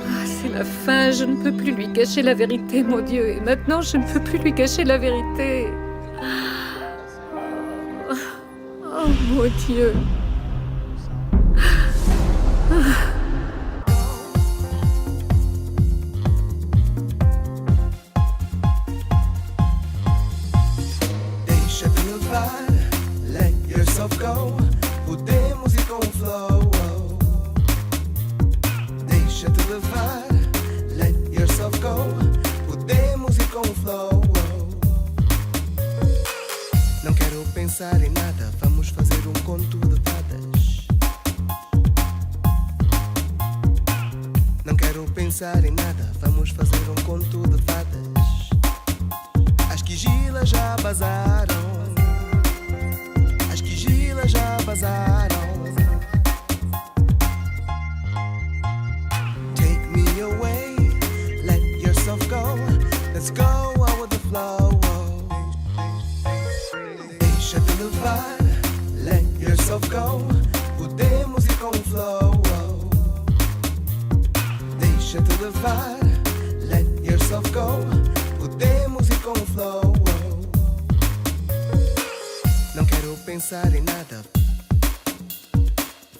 Ah, c'est la fin. Je ne peux plus lui cacher la vérité, mon Dieu. Et maintenant, je ne peux plus lui cacher la vérité. Oh, mon Dieu. Deixa-te levar, let yourself go. Podemos ir com o flow. Deixa-te levar, let yourself go. Podemos ir com o flow. Não quero pensar em nada, vamos fazer um conto de fadas. Não quero pensar em nada, vamos fazer um conto de fadas. As quigilas já bazaram. As quigilas já bazaram. Take me away, let yourself go. Let's go out with the flow. Deixa-te levar, let yourself go. Podemos ir com o flow. Deixa-te levar, let yourself go. Podemos ir com o flow. Não quero pensar em nada,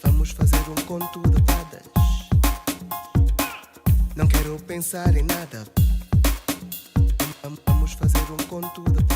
vamos fazer um conto de fadas. Não quero pensar em nada, vamos fazer um conto de fadas.